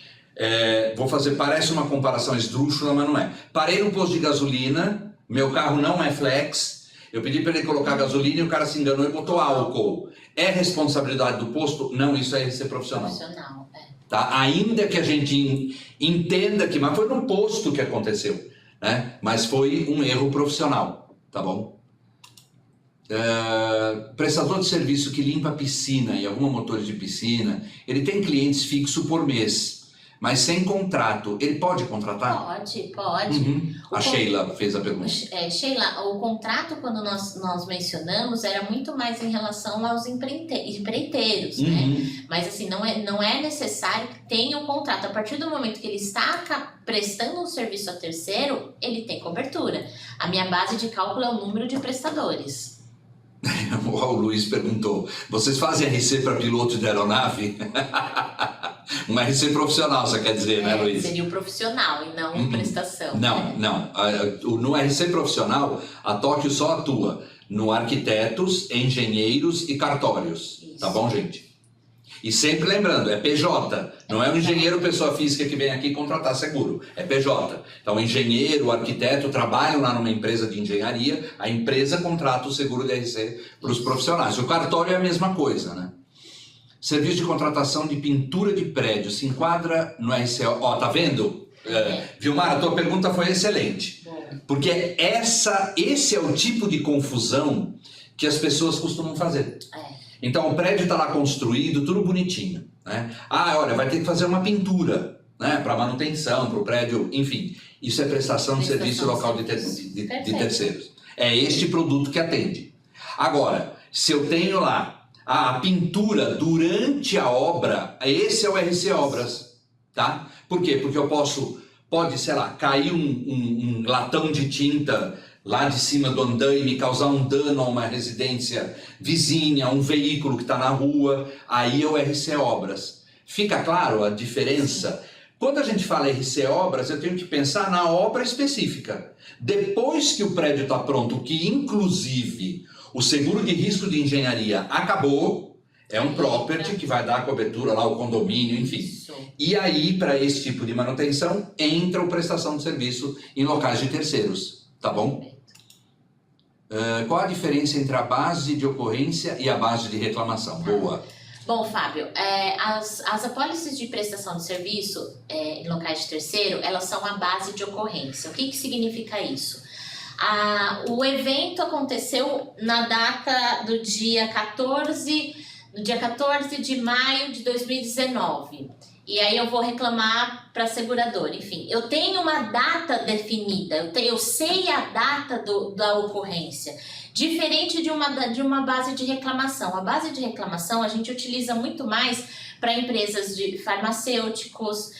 Parece uma comparação esdrúxula, mas não é. Parei no posto de gasolina, meu carro não é flex, eu pedi para ele colocar gasolina e o cara se enganou e botou álcool. É responsabilidade do posto? Não, isso é RC profissional. Tá? Ainda que a gente entenda que... Mas foi no posto que aconteceu. Né? Mas foi um erro profissional, tá bom? Prestador de serviço que limpa piscina e alguma motor de piscina, ele tem clientes fixos por mês, mas sem contrato, ele pode contratar? Pode. A Sheila fez a pergunta. Sheila, o contrato, quando nós mencionamos, era muito mais em relação aos empreiteiros, né? Mas assim, não é necessário que tenha um contrato. A partir do momento que ele está prestando um serviço a terceiro, ele tem cobertura. A minha base de cálculo é o número de prestadores. O Luiz perguntou, vocês fazem RC para piloto de aeronave? Um RC profissional, você quer dizer, né, Luiz? Seria o profissional e não prestação. Não. No RC profissional, a Tóquio só atua no arquitetos, engenheiros e cartórios. Isso. Tá bom, gente? E sempre lembrando, é PJ, não é um engenheiro pessoa física que vem aqui contratar seguro, é PJ. Então o engenheiro, o arquiteto trabalham lá numa empresa de engenharia, a empresa contrata o seguro de RC para os profissionais. O cartório é a mesma coisa, né? Serviço de contratação de pintura de prédio se enquadra no RCO. Ó, tá vendo? Vilmar, a tua pergunta foi excelente. Porque esse é o tipo de confusão que as pessoas costumam fazer. Então o prédio está lá construído, tudo bonitinho, né? Olha, vai ter que fazer uma pintura, né? Para manutenção, para o prédio, enfim. Isso é prestação de serviço local de terceiros. É este produto que atende. Agora, se eu tenho lá a pintura durante a obra, esse é o RC Obras, tá? Por quê? Porque pode, sei lá, cair um latão de tinta lá de cima do andaime, causar um dano a uma residência vizinha, um veículo que está na rua, aí é o RC Obras. Fica claro a diferença? Quando a gente fala RC Obras, eu tenho que pensar na obra específica. Depois que o prédio está pronto, que inclusive o seguro de risco de engenharia acabou, é um property que vai dar a cobertura lá, o condomínio, enfim. E aí, para esse tipo de manutenção, entra a prestação de serviço em locais de terceiros. Tá bom? Qual a diferença entre a base de ocorrência e a base de reclamação? Boa. Bom, Fábio, as apólices de prestação de serviço em locais de terceiro, elas são a base de ocorrência. O que significa isso? O evento aconteceu na data do dia 14 de maio de 2019. E aí eu vou reclamar para a seguradora. Enfim, eu tenho uma data definida, eu sei a data da ocorrência. Diferente de uma base de reclamação. A base de reclamação a gente utiliza muito mais para empresas de farmacêuticos,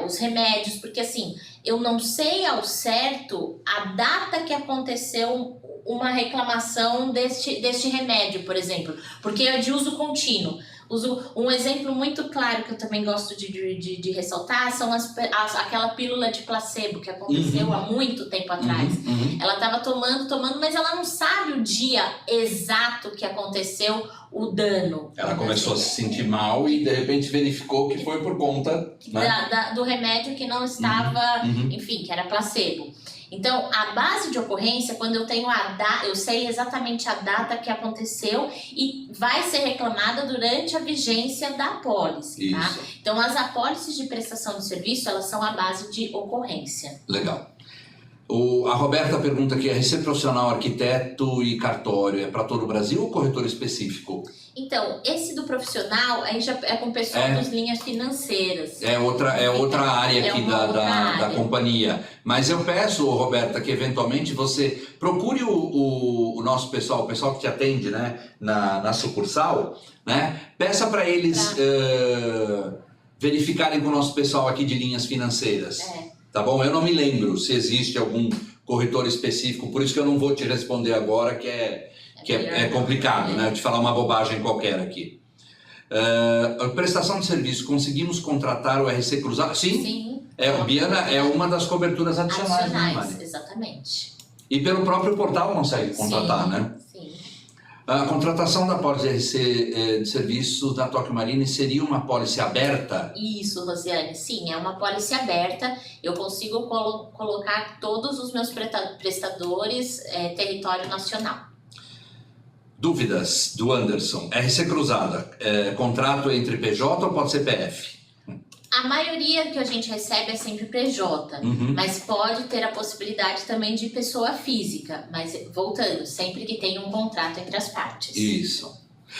os remédios, porque assim, eu não sei ao certo a data que aconteceu uma reclamação deste remédio, por exemplo, porque é de uso contínuo. Um exemplo muito claro que eu também gosto de ressaltar são aquela pílula de placebo que aconteceu há muito tempo atrás. Ela estava tomando, mas ela não sabe o dia exato que aconteceu o dano. Ela começou a se sentir mal e de repente verificou que foi por conta, né? do remédio que não estava, enfim, que era placebo. Então, a base de ocorrência, quando eu tenho eu sei exatamente a data que aconteceu e vai ser reclamada durante a vigência da apólice, tá? Então, as apólices de prestação de serviço, elas são a base de ocorrência. Legal. A Roberta pergunta aqui, RC profissional, arquiteto e cartório é para todo o Brasil ou corretor específico? Então, esse do profissional, aí já é com o pessoal das linhas financeiras. É outra área aqui da companhia. Mas eu peço, Roberta, que eventualmente você procure o nosso pessoal, o pessoal que te atende, né, na sucursal, né? Peça para eles verificarem com o nosso pessoal aqui de linhas financeiras. Tá bom? Eu não me lembro se existe algum corretor específico, por isso que eu não vou te responder agora, que é complicado, né? Eu te falar uma bobagem qualquer aqui. Prestação de serviço, conseguimos contratar o RC cruzado? Sim. O Biana é uma das coberturas adicionais, né, Mari? Exatamente. E pelo próprio portal consegue contratar, né? Sim. A contratação da pólice RC de serviços da Tóquio Marine seria uma pólice aberta? Isso, Rosiane. Sim, é uma pólice aberta. Eu consigo colocar todos os meus prestadores território nacional. Dúvidas do Anderson. RC cruzada, contrato entre PJ ou pode ser PF? A maioria que a gente recebe é sempre PJ, mas pode ter a possibilidade também de pessoa física. Mas voltando, sempre que tem um contrato entre as partes. Isso.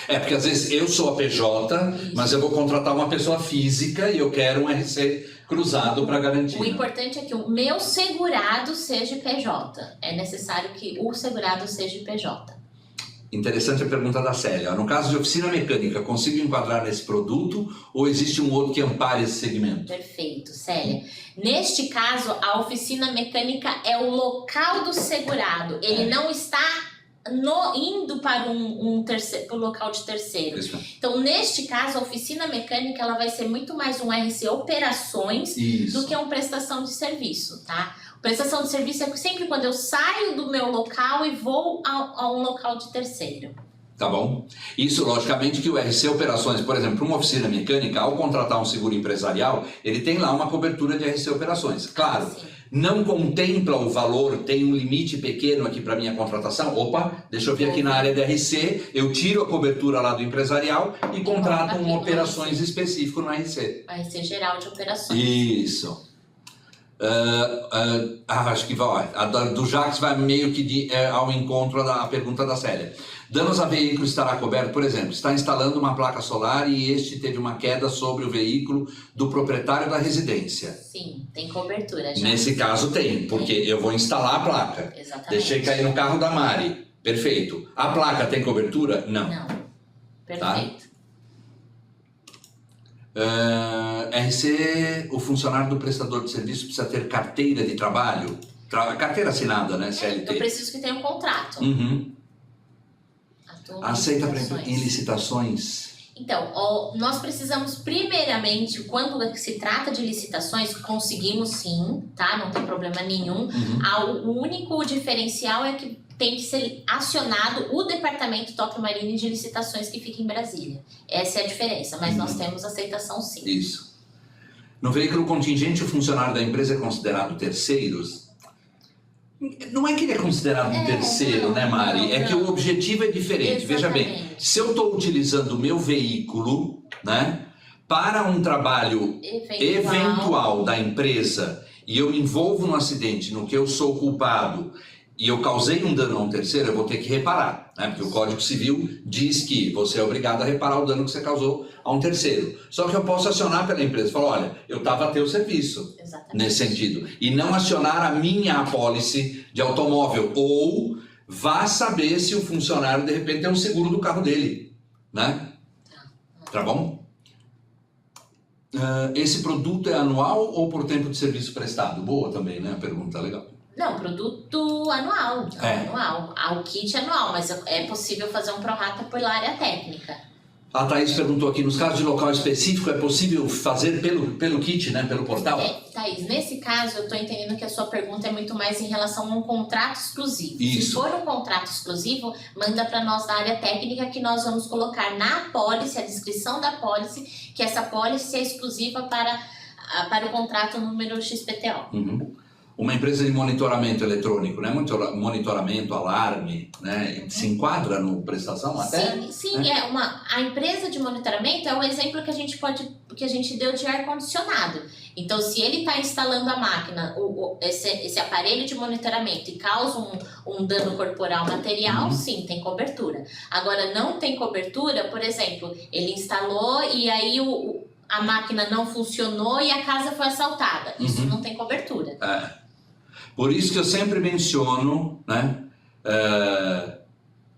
Porque às vezes eu sou a PJ, mas eu vou contratar uma pessoa física e eu quero um RC cruzado para garantir. O importante é que o meu segurado seja PJ. É necessário que o segurado seja PJ. Interessante a pergunta da Célia. No caso de oficina mecânica, consigo enquadrar nesse produto ou existe um outro que ampare esse segmento? Perfeito, Célia. Neste caso, a oficina mecânica é o local do segurado. Ele não está indo para pro local de terceiro. Então, neste caso, a oficina mecânica ela vai ser muito mais um RC Operações do que uma prestação de serviço, tá? Prestação de serviço é sempre quando eu saio do meu local e vou a um local de terceiro. Tá bom? Isso, logicamente, que o RC Operações, por exemplo, uma oficina mecânica, ao contratar um seguro empresarial, ele tem lá uma cobertura de RC Operações. Claro, não contempla o valor, tem um limite pequeno aqui para minha contratação. Opa, deixa eu vir aqui na área de RC, eu tiro a cobertura lá do empresarial e contrato um Operações específico no RC. RC Geral de Operações. Isso. Acho que vai. A do Jax vai meio que ao encontro da pergunta da Célia. Danos a veículo estará coberto, por exemplo, está instalando uma placa solar e este teve uma queda sobre o veículo do proprietário da residência. Sim, tem cobertura já. Nesse caso tem, porque eu vou instalar a placa. Exatamente. Deixei cair no carro da Mari. Perfeito. A placa tem cobertura? Não. Não. Perfeito. Tá? RC, o funcionário do prestador de serviço precisa ter carteira de trabalho? Carteira assinada, né? CLT. Eu preciso que tenha um contrato. Aceita em licitações? Então, nós precisamos primeiramente, quando se trata de licitações, conseguimos sim, tá? Não tem problema nenhum. O único diferencial é que tem que ser acionado o departamento Tóquio Marine de licitações que fica em Brasília. Essa é a diferença, mas nós temos aceitação sim. Isso. No veículo contingente, o funcionário da empresa é considerado terceiros? Não é que ele é considerado um terceiro, né, Mari? É que o objetivo é diferente. Exatamente. Veja bem, se eu estou utilizando o meu veículo, né, para um trabalho eventual da empresa e eu me envolvo num acidente no que eu sou culpado e eu causei um dano a um terceiro, eu vou ter que reparar, né? Porque o Código Civil diz que você é obrigado a reparar o dano que você causou a um terceiro. Só que eu posso acionar pela empresa, falar, olha, eu estava a teu serviço. Exatamente. Nesse sentido. E não acionar a minha apólice de automóvel ou vá saber se o funcionário de repente tem um seguro do carro dele, né? Tá bom? Esse produto é anual ou por tempo de serviço prestado? Boa também, né? A pergunta legal. Não, produto anual. É. Anual. O kit anual, mas é possível fazer um prorata pela área técnica. A Thaís perguntou aqui, nos casos de local específico, é possível fazer pelo kit, né? Pelo portal? Thaís, nesse caso eu estou entendendo que a sua pergunta é muito mais em relação a um contrato exclusivo. Isso. Se for um contrato exclusivo, manda para nós da área técnica que nós vamos colocar na apólice, a descrição da apólice, que essa apólice é exclusiva para o contrato número XPTO. Uhum. Uma empresa de monitoramento eletrônico, né? Monitoramento, alarme, né? Se enquadra no prestação até? Sim, né? A empresa de monitoramento é o exemplo que a gente deu de ar-condicionado. Então, se ele está instalando a máquina, esse aparelho de monitoramento e causa um dano corporal material, sim, tem cobertura. Agora, não tem cobertura, por exemplo, ele instalou e aí a máquina não funcionou e a casa foi assaltada. Isso não tem cobertura. Por isso que eu sempre menciono, né?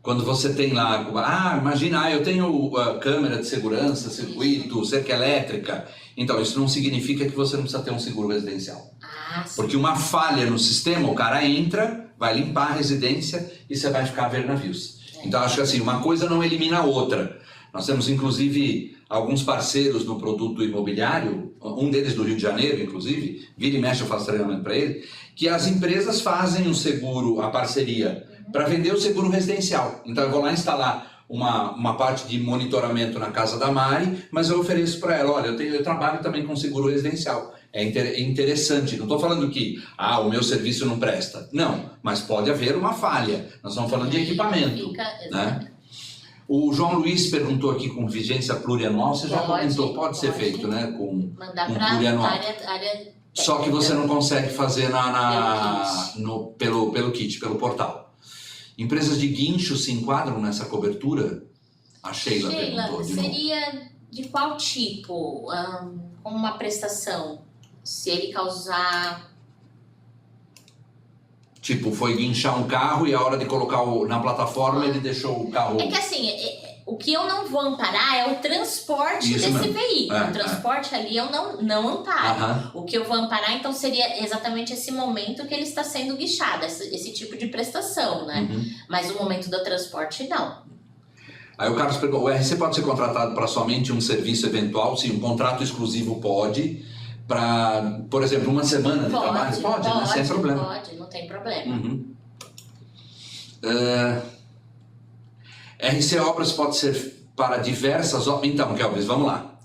Quando você tem lá, imagina, eu tenho câmera de segurança, circuito, cerca elétrica. Então, isso não significa que você não precisa ter um seguro residencial. Porque uma falha no sistema, o cara entra, vai limpar a residência e você vai ficar a ver navios. Então, acho que assim, uma coisa não elimina a outra. Nós temos, inclusive, alguns parceiros no produto imobiliário, um deles do Rio de Janeiro, inclusive, vira e mexe, eu faço treinamento para ele, que as empresas fazem um seguro, a parceria, para vender o seguro residencial. Então eu vou lá instalar uma parte de monitoramento na casa da Mari, mas eu ofereço para ela, olha, eu trabalho também com seguro residencial. É interessante, não estou falando que o meu serviço não presta. Não, mas pode haver uma falha. Nós estamos falando de equipamento. Né? O João Luiz perguntou aqui com vigência plurianual, você já comentou, pode ser feito, né? Mandar para a área só que você não consegue fazer pelo kit, pelo portal. Empresas de guincho se enquadram nessa cobertura? A Sheila perguntou de novo. Seria de qual tipo? Como uma prestação? Se ele causar... Tipo, foi guinchar um carro e a hora de colocar na plataforma ele deixou o carro... É que assim, o que eu não vou amparar é o transporte desse veículo. O transporte ali eu não amparo. O que eu vou amparar, então, seria exatamente esse momento que ele está sendo guinchado, esse tipo de prestação, né? Mas o momento do transporte, não. Aí o Carlos perguntou, o RC pode ser contratado para somente um serviço eventual? Sim, um contrato exclusivo pode... Para, por exemplo, uma semana de trabalho? Pode, né? Sem problema. Pode, não tem problema. RC Obras pode ser para diversas obras. Então, Kelvis, vamos lá.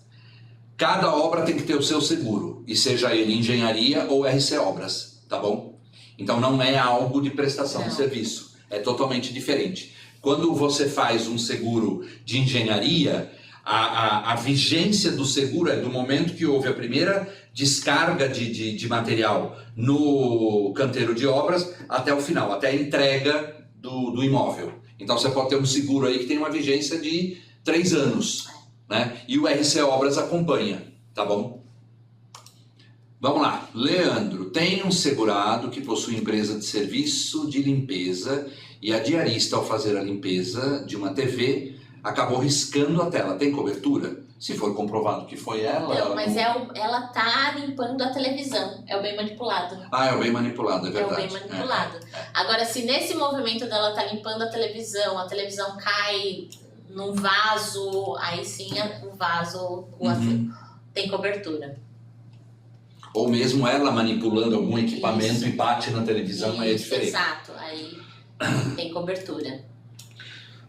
Cada obra tem que ter o seu seguro, e seja ele engenharia ou RC Obras, tá bom? Então não é algo de prestação de serviço, é totalmente diferente. Quando você faz um seguro de engenharia, a vigência do seguro é do momento que houve a primeira descarga de material no canteiro de obras até o final, até a entrega do imóvel. Então você pode ter um seguro aí que tem uma vigência de 3 anos, né? E o RC Obras acompanha, tá bom? Vamos lá, Leandro, tem um segurado que possui empresa de serviço de limpeza e a diarista, ao fazer a limpeza de uma TV, acabou riscando a tela. Tem cobertura? Se for comprovado que foi ela... Não, mas ela tá limpando a televisão. É o bem manipulado. É o bem manipulado, é verdade. É o bem manipulado. Agora, se nesse movimento dela tá limpando a televisão cai num vaso, aí sim o vaso tem cobertura. Ou mesmo ela manipulando algum equipamento e bate na televisão, aí é diferente. Exato, aí tem cobertura.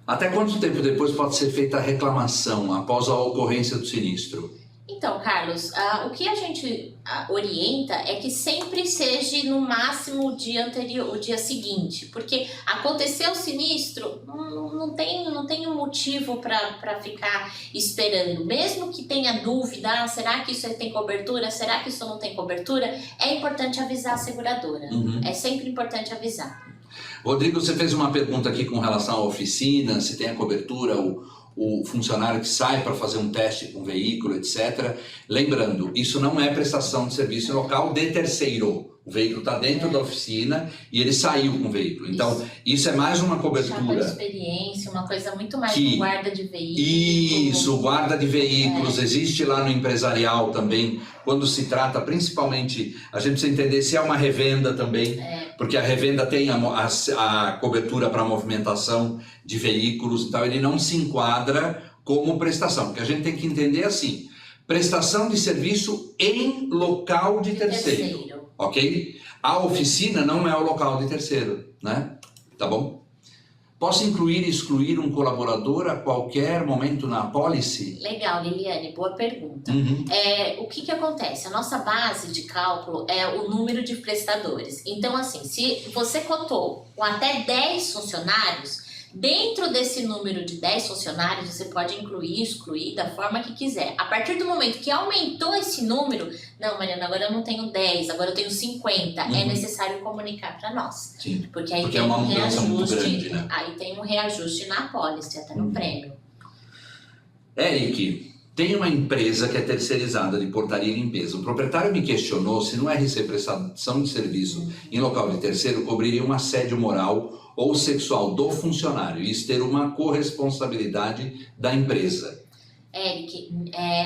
Até quanto tempo depois pode ser feita a reclamação após a ocorrência do sinistro? Então, Carlos, o que a gente orienta é que sempre seja no máximo o dia anterior, o dia seguinte, porque aconteceu o sinistro, não tem um motivo para ficar esperando. Mesmo que tenha dúvida, será que isso tem cobertura, será que isso não tem cobertura, é importante avisar a seguradora. É sempre importante avisar. Rodrigo, você fez uma pergunta aqui com relação à oficina, se tem a cobertura, o funcionário que sai para fazer um teste com o veículo, etc. Lembrando, isso não é prestação de serviço local de terceiro, O veículo está dentro da oficina e ele saiu com o veículo. Então, isso é mais uma Chapa de cobertura. experiência, uma coisa muito mais Que- do guarda de veículos. Isso, guarda de veículos, existe lá no empresarial também, quando se trata principalmente, a gente precisa entender se é uma revenda também, porque a revenda tem a cobertura para movimentação de veículos, então ele não se enquadra como prestação, porque a gente tem que entender assim, prestação de serviço em local de terceiro. Ok? A oficina não é o local de terceiro, né? Tá bom? Posso incluir e excluir um colaborador a qualquer momento na apólice? Legal, Liliane, boa pergunta. Uhum. O que acontece? A nossa base de cálculo é o número de prestadores. Então, assim, se você cotou com até 10 funcionários, dentro desse número de 10 funcionários, você pode incluir, excluir da forma que quiser. A partir do momento que aumentou esse número, não, Mariana, agora eu não tenho 10, agora eu tenho 50, é necessário comunicar para nós. Sim. Porque aí Porque tem é uma um mudança muito reajuste, grande, né? aí tem um reajuste na apólice, até no prêmio. Eric, tem uma empresa que é terceirizada de portaria e limpeza. O proprietário me questionou se no RC prestação de serviço em local de terceiro cobriria um assédio moral ou sexual do funcionário e isso ter uma corresponsabilidade da empresa. Eric,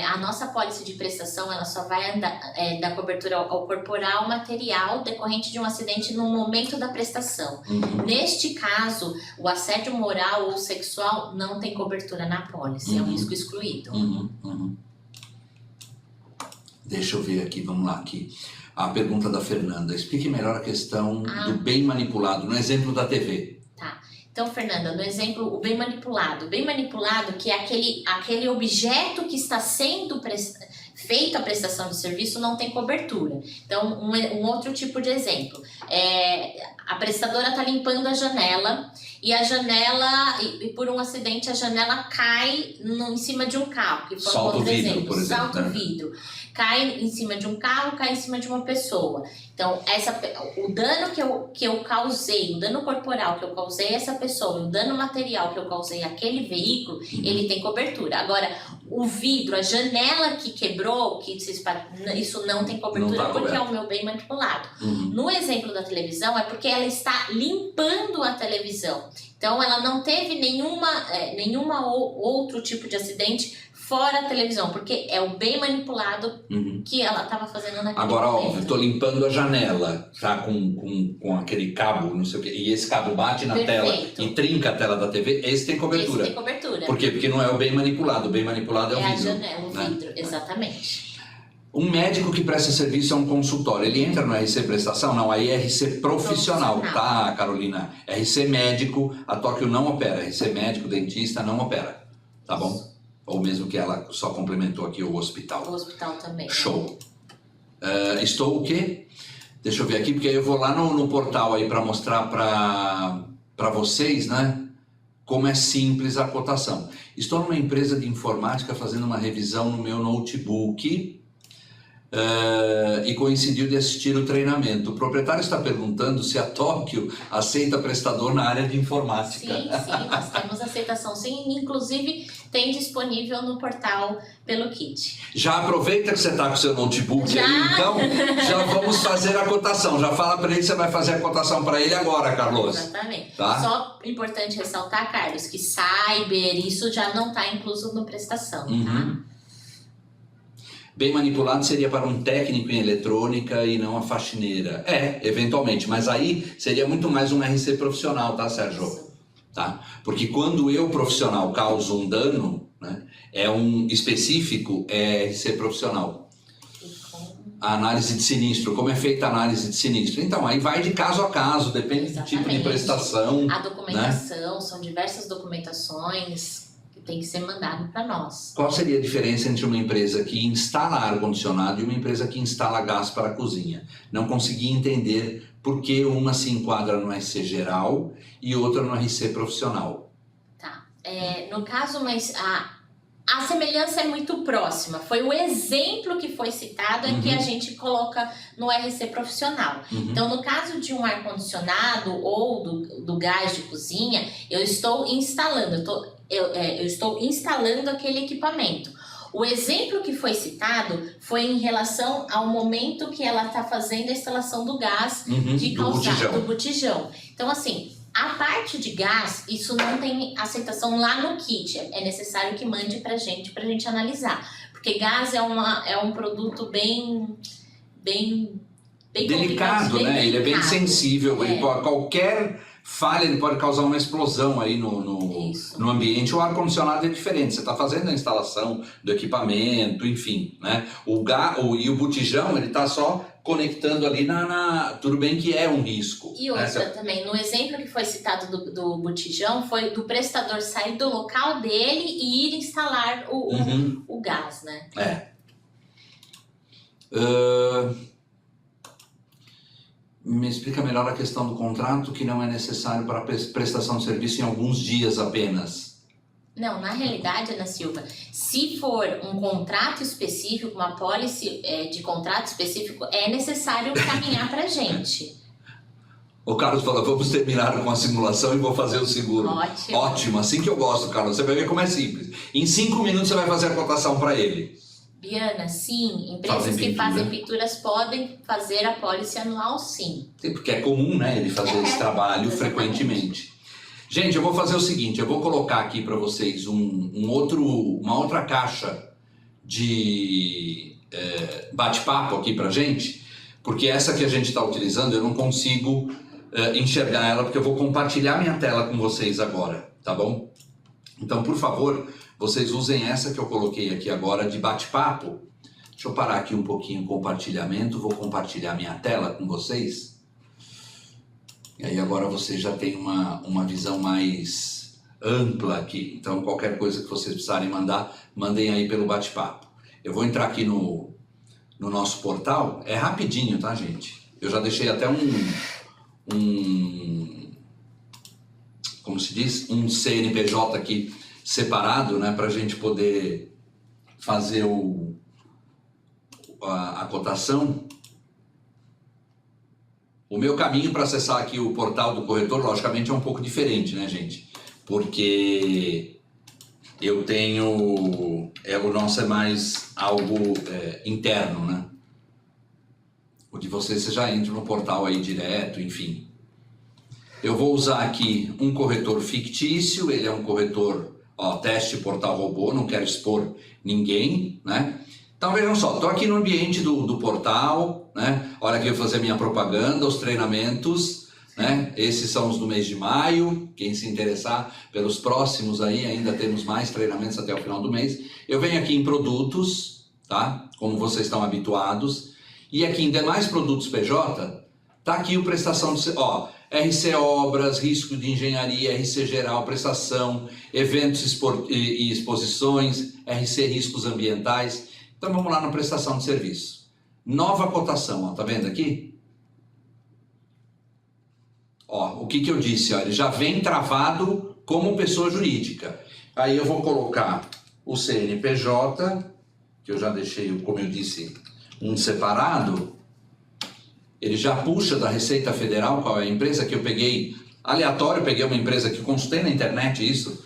a nossa apólice de prestação ela só vai dar cobertura ao corporal material decorrente de um acidente no momento da prestação. Neste caso, o assédio moral ou sexual não tem cobertura na apólice, é um risco excluído. Deixa eu ver aqui, vamos lá aqui. A pergunta da Fernanda. Explique melhor a questão do bem manipulado, no exemplo da TV. Tá. Então, Fernanda, no exemplo, o bem manipulado. O bem manipulado, que é aquele objeto que está sendo feita a prestação de serviço, não tem cobertura. Então, um outro tipo de exemplo. A prestadora está limpando a janela e a janela, e por um acidente, a janela cai em cima de um carro. Que foi Solta o vidro, por exemplo. Salta o vidro. Cai em cima de um carro, cai em cima de uma pessoa. Então, o dano que eu causei, o dano corporal que eu causei a essa pessoa, o dano material que eu causei àquele veículo, ele tem cobertura. Agora, o vidro, a janela que quebrou, isso não tem cobertura porque é o meu bem manipulado. No exemplo da televisão, é porque ela está limpando a televisão. Então, ela não teve nenhuma outro tipo de acidente fora a televisão, porque é o bem manipulado que ela estava fazendo naquele Agora, momento. óbvio, estou limpando a janela, tá? Com aquele cabo, não sei o quê, e esse cabo bate na tela e trinca a tela da TV, esse tem cobertura. Esse tem cobertura. Por quê? Porque não é o bem manipulado, o bem manipulado é o vidro. É a janela, o vidro, exatamente. Um médico que presta serviço a um consultório, ele entra no RC prestação? Não, aí é RC profissional, tá, Carolina? RC médico, a Tóquio não opera, RC médico, dentista não opera, tá bom? Ou mesmo que ela só complementou aqui o hospital. O hospital também. Show. Estou o quê? Deixa eu ver aqui, porque aí eu vou lá no portal aí para mostrar para vocês, né? Como é simples a cotação. Estou numa empresa de informática fazendo uma revisão no meu notebook e coincidiu de assistir o treinamento. O proprietário está perguntando se a Tóquio aceita prestador na área de informática. Sim, nós temos aceitação sim, inclusive tem disponível no portal pelo kit. Já aproveita que você está com o seu notebook aí, então já vamos fazer a cotação. Já fala para ele que você vai fazer a cotação para ele agora, Carlos. Exatamente. Tá? Só importante ressaltar, Carlos, que cyber, isso já não está incluso no prestação, tá? Bem manipulado seria para um técnico em eletrônica e não a faxineira. Eventualmente, mas aí seria muito mais um RC profissional, tá, Sérgio? Tá? Porque quando eu, profissional, causo um dano, né, é um específico, é RC profissional. A análise de sinistro, como é feita a análise de sinistro? Então, aí vai de caso a caso, depende do tipo de prestação. A documentação, né? São diversas documentações que tem que ser mandado para nós. Qual seria a diferença entre uma empresa que instala ar-condicionado e uma empresa que instala gás para a cozinha? Não consegui entender por que uma se enquadra no RC geral e outra no RC profissional. Tá. No caso, mas a semelhança é muito próxima. Foi o exemplo que foi citado que a gente coloca no RC profissional. Então, no caso de um ar-condicionado ou do gás de cozinha, eu estou instalando, eu estou instalando aquele equipamento. O exemplo que foi citado foi em relação ao momento que ela está fazendo a instalação do gás de calçado, do botijão. Então, assim, a parte de gás, isso não tem aceitação lá no kit. É necessário que mande pra gente analisar. Porque gás é um produto bem delicado, né? Ele é bem sensível. Ele pode, qualquer falha ele pode causar uma explosão aí no ambiente. O ar-condicionado é diferente. Você está fazendo a instalação do equipamento, enfim, né? E o botijão, ele está só conectando ali tudo bem que é um risco. E outra também, no exemplo que foi citado do botijão, foi do prestador sair do local dele e ir instalar o gás, né? Me explica melhor a questão do contrato, que não é necessário para prestação de serviço em alguns dias apenas. Não, na realidade, Ana Silva, se for um contrato específico, uma pólice de contrato específico, é necessário caminhar para a gente. O Carlos fala, vamos terminar com a simulação e vou fazer o seguro. Ótimo. Ótimo, assim que eu gosto, Carlos. Você vai ver como é simples. Em 5 minutos você vai fazer a cotação para ele. Biana, sim. Empresas que fazem pinturas podem fazer a pólice anual, sim. Sim, porque é comum, né, ele fazer esse trabalho frequentemente. Gente, eu vou fazer o seguinte, eu vou colocar aqui para vocês uma outra caixa de bate-papo aqui pra gente, porque essa que a gente está utilizando eu não consigo enxergar ela, porque eu vou compartilhar minha tela com vocês agora, tá bom? Então, por favor, vocês usem essa que eu coloquei aqui agora de bate-papo. Deixa eu parar aqui um pouquinho o compartilhamento, vou compartilhar minha tela com vocês. E aí agora vocês já têm uma visão mais ampla aqui. Então qualquer coisa que vocês precisarem mandar, mandem aí pelo bate-papo. Eu vou entrar aqui no nosso portal, é rapidinho, tá, gente? Eu já deixei até como se diz, um CNPJ aqui separado, né, pra gente poder fazer a cotação. O meu caminho para acessar aqui o portal do corretor, logicamente, é um pouco diferente, né, gente? Porque eu tenho... o nosso é mais algo interno, né? O de vocês, você já entra no portal aí direto, enfim. Eu vou usar aqui um corretor fictício, ele é um corretor, teste portal robô, não quero expor ninguém, né? Então vejam só, estou aqui no ambiente do portal, né? Olha aqui eu vou fazer minha propaganda, os treinamentos, né? Esses são os do mês de maio, quem se interessar pelos próximos aí, ainda temos mais treinamentos até o final do mês. Eu venho aqui em produtos, tá? Como vocês estão habituados, e aqui em demais produtos PJ, tá aqui o prestação de... RC Obras, risco de engenharia, RC Geral, prestação, eventos e exposições, RC Riscos Ambientais. Então vamos lá na prestação de serviço. Nova cotação, tá vendo aqui? O que eu disse, ele já vem travado como pessoa jurídica. Aí eu vou colocar o CNPJ, que eu já deixei, como eu disse, um separado. Ele já puxa da Receita Federal, qual é a empresa que eu peguei, aleatório, peguei uma empresa que consultei na internet isso,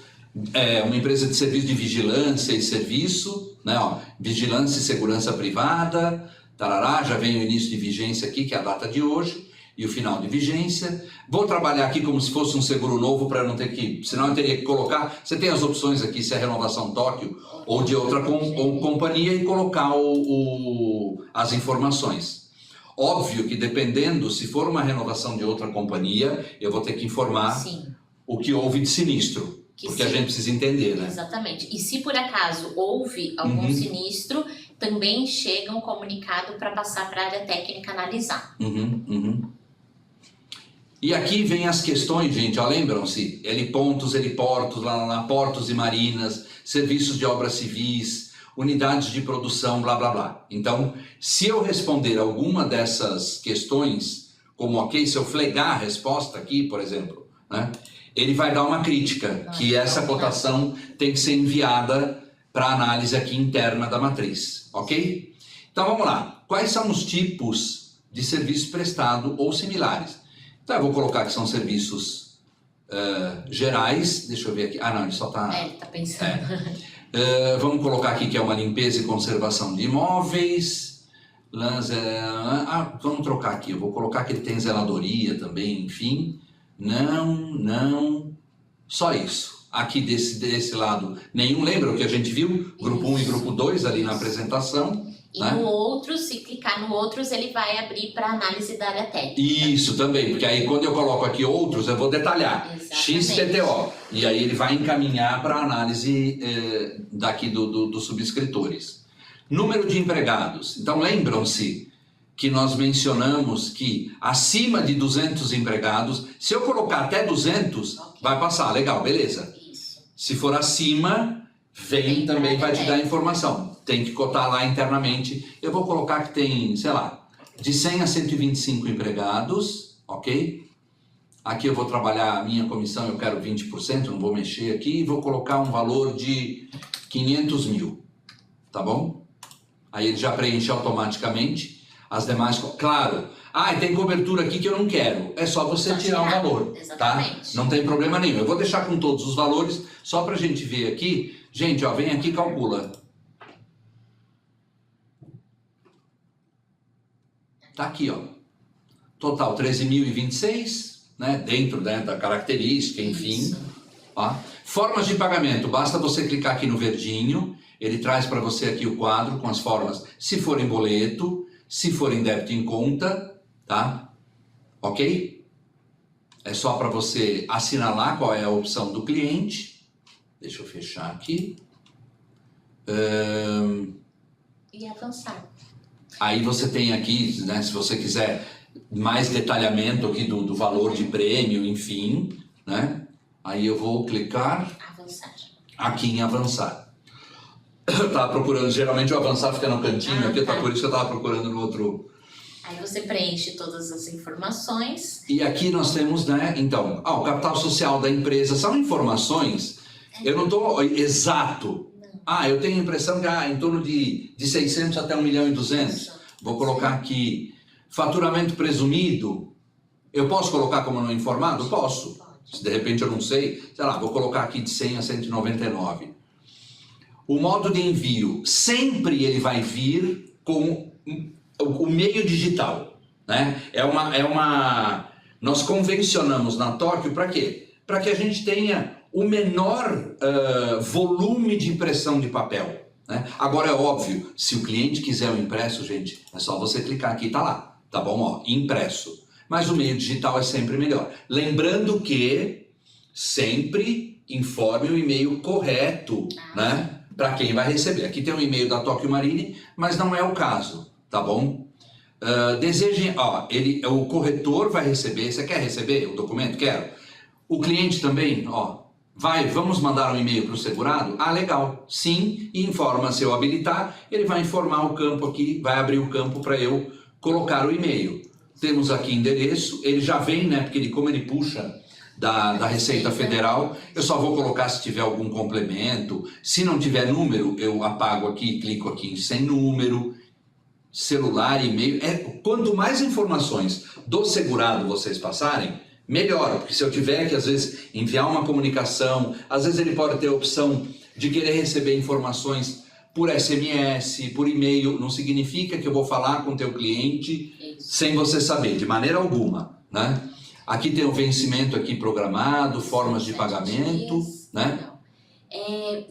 uma empresa de serviço de vigilância e serviço, né, vigilância e segurança privada, tarará, já vem o início de vigência aqui, que é a data de hoje, e o final de vigência. Vou trabalhar aqui como se fosse um seguro novo, para não ter que, senão eu teria que colocar, você tem as opções aqui, se é renovação Tóquio ou de outra companhia, e colocar as informações. Óbvio que dependendo, se for uma renovação de outra companhia, eu vou ter que informar o que houve de sinistro, porque a gente precisa entender, né? Exatamente. E se por acaso houve algum sinistro, também chega um comunicado para passar para a área técnica analisar. E aqui vem as questões, gente, lembram-se? Helipontos, heliportos, lá, portos e marinas, serviços de obras civis, unidades de produção, blá blá blá. Então, se eu responder alguma dessas questões, como se eu flegar a resposta aqui, por exemplo, né, ele vai dar uma crítica, que essa cotação tem que ser enviada para análise aqui interna da matriz, ok? Então vamos lá, quais são os tipos de serviço prestado ou similares? Então eu vou colocar que são serviços gerais, deixa eu ver aqui, não, ele só está... Ele está pensando. Vamos colocar aqui que é uma limpeza e conservação de imóveis. Vamos trocar aqui, eu vou colocar que ele tem zeladoria também, enfim. Não, só isso. Aqui desse lado, nenhum, lembra o que a gente viu? Grupo 1 e grupo 2 ali na apresentação. E no Outros, se clicar no Outros, ele vai abrir para análise da área técnica. Isso também, porque aí quando eu coloco aqui Outros, eu vou detalhar. Exatamente. XPTO. E aí ele vai encaminhar para a análise daqui dos subscritores. Número de empregados. Então lembram-se que nós mencionamos que acima de 200 empregados, se eu colocar até 200, vai passar. Legal, beleza. Isso. Se for acima, também vai te dar informação. Tem que cotar lá internamente. Eu vou colocar que tem, sei lá, de 100 a 125 empregados, ok? Aqui eu vou trabalhar a minha comissão, eu quero 20%, não vou mexer aqui. E vou colocar um valor de 500 mil, tá bom? Aí ele já preenche automaticamente. As demais, claro. E tem cobertura aqui que eu não quero. É só você tirar o valor, exatamente. Tá? Não tem problema nenhum. Eu vou deixar com todos os valores, só pra gente ver aqui. Gente, ó, vem aqui e calcula. Tá aqui, ó. Total 13.026, né? Dentro, né, da característica, enfim. Ó. Formas de pagamento. Basta você clicar aqui no verdinho. Ele traz para você aqui o quadro com as formas. Se for em boleto, se for em débito em conta, tá? Ok? É só para você assinalar qual é a opção do cliente. Deixa eu fechar aqui. E avançar. Aí você tem aqui, né, se você quiser mais detalhamento aqui do valor de prêmio, enfim, né? Aí eu vou clicar Avançar. aqui em avançar. Eu tava procurando, geralmente o avançar fica no cantinho aqui, tá. Por isso que eu tava procurando no outro. Aí você preenche todas as informações. E aqui nós temos, né, então, o capital social da empresa, são informações, eu não tô exato. Eu tenho a impressão que em torno de 600 até 1.200.000. Vou colocar aqui faturamento presumido. Eu posso colocar como não informado? Posso. Se de repente eu não sei, sei lá, vou colocar aqui de 100 a 199. O modo de envio, sempre ele vai vir com o meio digital, né? Nós convencionamos na Tóquio para quê? Para que a gente tenha o menor volume de impressão de papel, né? Agora é óbvio, se o cliente quiser o impresso, gente, é só você clicar aqui e tá lá, tá bom? Ó, impresso. Mas o meio digital é sempre melhor. Lembrando que sempre informe o e-mail correto, né? Para quem vai receber. Aqui tem um e-mail da Tóquio Marine, mas não é o caso, tá bom? O corretor vai receber. Você quer receber o documento? Quero. O cliente também, vamos mandar um e-mail para o segurado? Legal, sim, e informa se eu habilitar, ele vai informar o campo aqui, vai abrir o campo para eu colocar o e-mail. Temos aqui endereço, ele já vem, né, porque como ele puxa da Receita Federal, eu só vou colocar se tiver algum complemento. Se não tiver número, eu apago aqui, clico aqui em sem número, celular, e-mail. Quanto mais informações do segurado vocês passarem, melhor, porque se eu tiver que às vezes enviar uma comunicação, às vezes ele pode ter a opção de querer receber informações por SMS, por e-mail, não significa que eu vou falar com o teu cliente sem você saber, de maneira alguma, né? Aqui tem o vencimento aqui programado, formas de pagamento, né?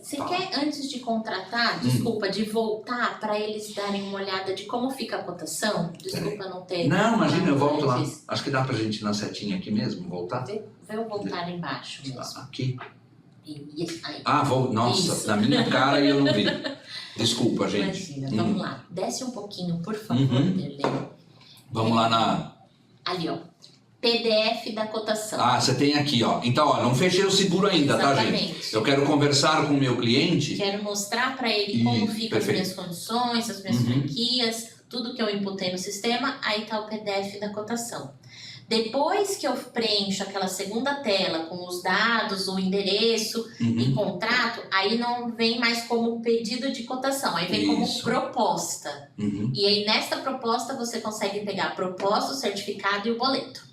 Você quer, antes de contratar, de voltar para eles darem uma olhada de como fica a cotação? Desculpa não ter... Não, imagina, eu volto lá. Acho que dá pra gente ir na setinha aqui mesmo, voltar. Vê eu voltar embaixo mesmo. Aqui. Aí. Nossa, Isso. na minha cara e eu não vi. Desculpa, gente. Imagina, vamos lá. Desce um pouquinho, por favor, Derlei. Vamos lá na... Ali, ó. PDF da cotação. Você tem aqui, ó. Então, não fechei o seguro ainda, Exatamente. Tá, gente? Eu quero conversar com o meu cliente. Quero mostrar para ele como ficam as minhas condições, as minhas franquias, tudo que eu imputei no sistema. Aí tá o PDF da cotação. Depois que eu preencho aquela segunda tela com os dados, o endereço e contrato, aí não vem mais como pedido de cotação, aí vem como proposta. E aí nesta proposta você consegue pegar a proposta, o certificado e o boleto.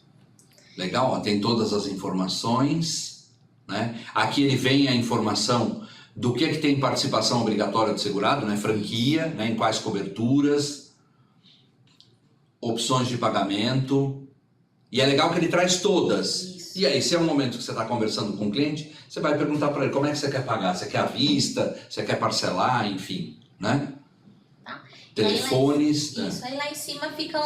Legal, tem todas as informações, né? Aqui ele vem a informação do que tem participação obrigatória do segurado, né? Franquia, né? Em quais coberturas, opções de pagamento. E é legal que ele traz todas. Isso. E aí, se é um momento que você está conversando com o cliente, você vai perguntar para ele como é que você quer pagar. Você quer à vista, você quer parcelar, enfim, né? Tá. Telefones. Isso, aí lá em cima ficam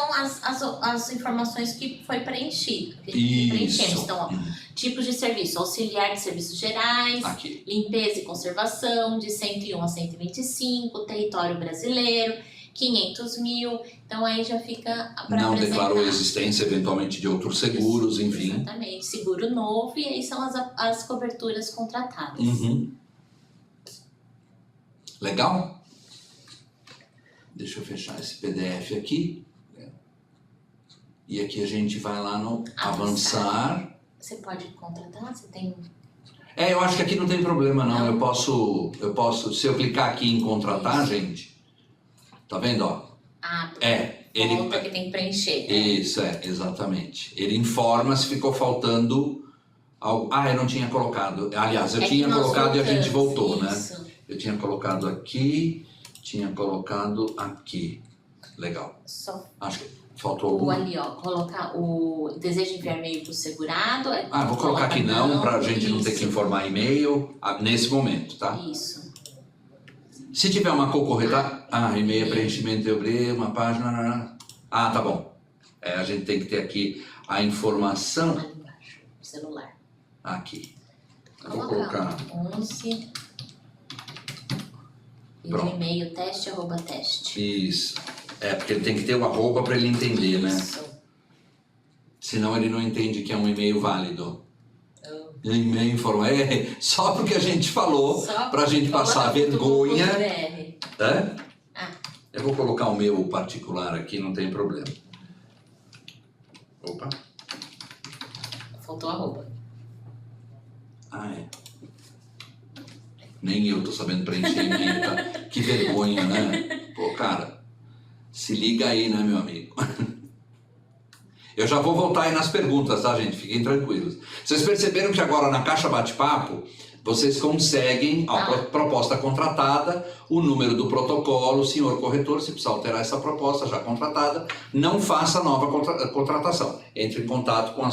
as informações que foi preenchido. Que Isso. preenchemos. Então, ó, tipos de serviço, auxiliar de serviços gerais, Aqui. limpeza e conservação, de 101 a 125, território brasileiro, 500 mil. Então aí já fica para Não apresentar. declarou a existência eventualmente de outros seguros, enfim. Exatamente, seguro novo, e aí são as coberturas contratadas. Uhum. Legal? Deixa eu fechar esse PDF aqui. E aqui a gente vai lá no avançar. Você pode contratar? Você tem... Eu acho que aqui não tem problema não. Eu posso, se eu clicar aqui em contratar, gente, tá vendo, ó? Ele volta que tem que preencher. Isso, exatamente. Ele informa se ficou faltando algo. Eu não tinha colocado. Aliás, eu tinha colocado e a gente voltou, isso. né? Eu tinha colocado aqui, tinha colocado aqui. Legal. Só acho que faltou alguma. ali, ó, colocar o desejo de enviar e-mail para o segurado. Vou colocar aqui não, para a gente não ter que isso. informar e-mail nesse momento, tá? Isso. Se tiver uma corretora, e-mail, preenchimento de obreiro, uma página. Tá bom. A gente tem que ter aqui a informação. Ali embaixo, celular. Aqui. Vou colocar 11. E o Pronto. e-mail teste. Isso. Porque ele tem que ter o arroba para ele entender, né? Isso. Senão ele não entende que é um e-mail válido. Oh. E-mail informa. Só porque a gente falou, para a gente passar vergonha. Eu vou colocar o meu particular aqui, não tem problema. Opa. Faltou arroba. Nem eu tô sabendo preencher e-mail, tá? Que vergonha, né? Pô, cara, se liga aí, né, meu amigo? Eu já vou voltar aí nas perguntas, tá, gente? Fiquem tranquilos. Vocês perceberam que agora na caixa bate-papo, vocês conseguem, proposta contratada, o número do protocolo, senhor corretor, se precisar alterar essa proposta já contratada, não faça nova contratação. Entre em contato com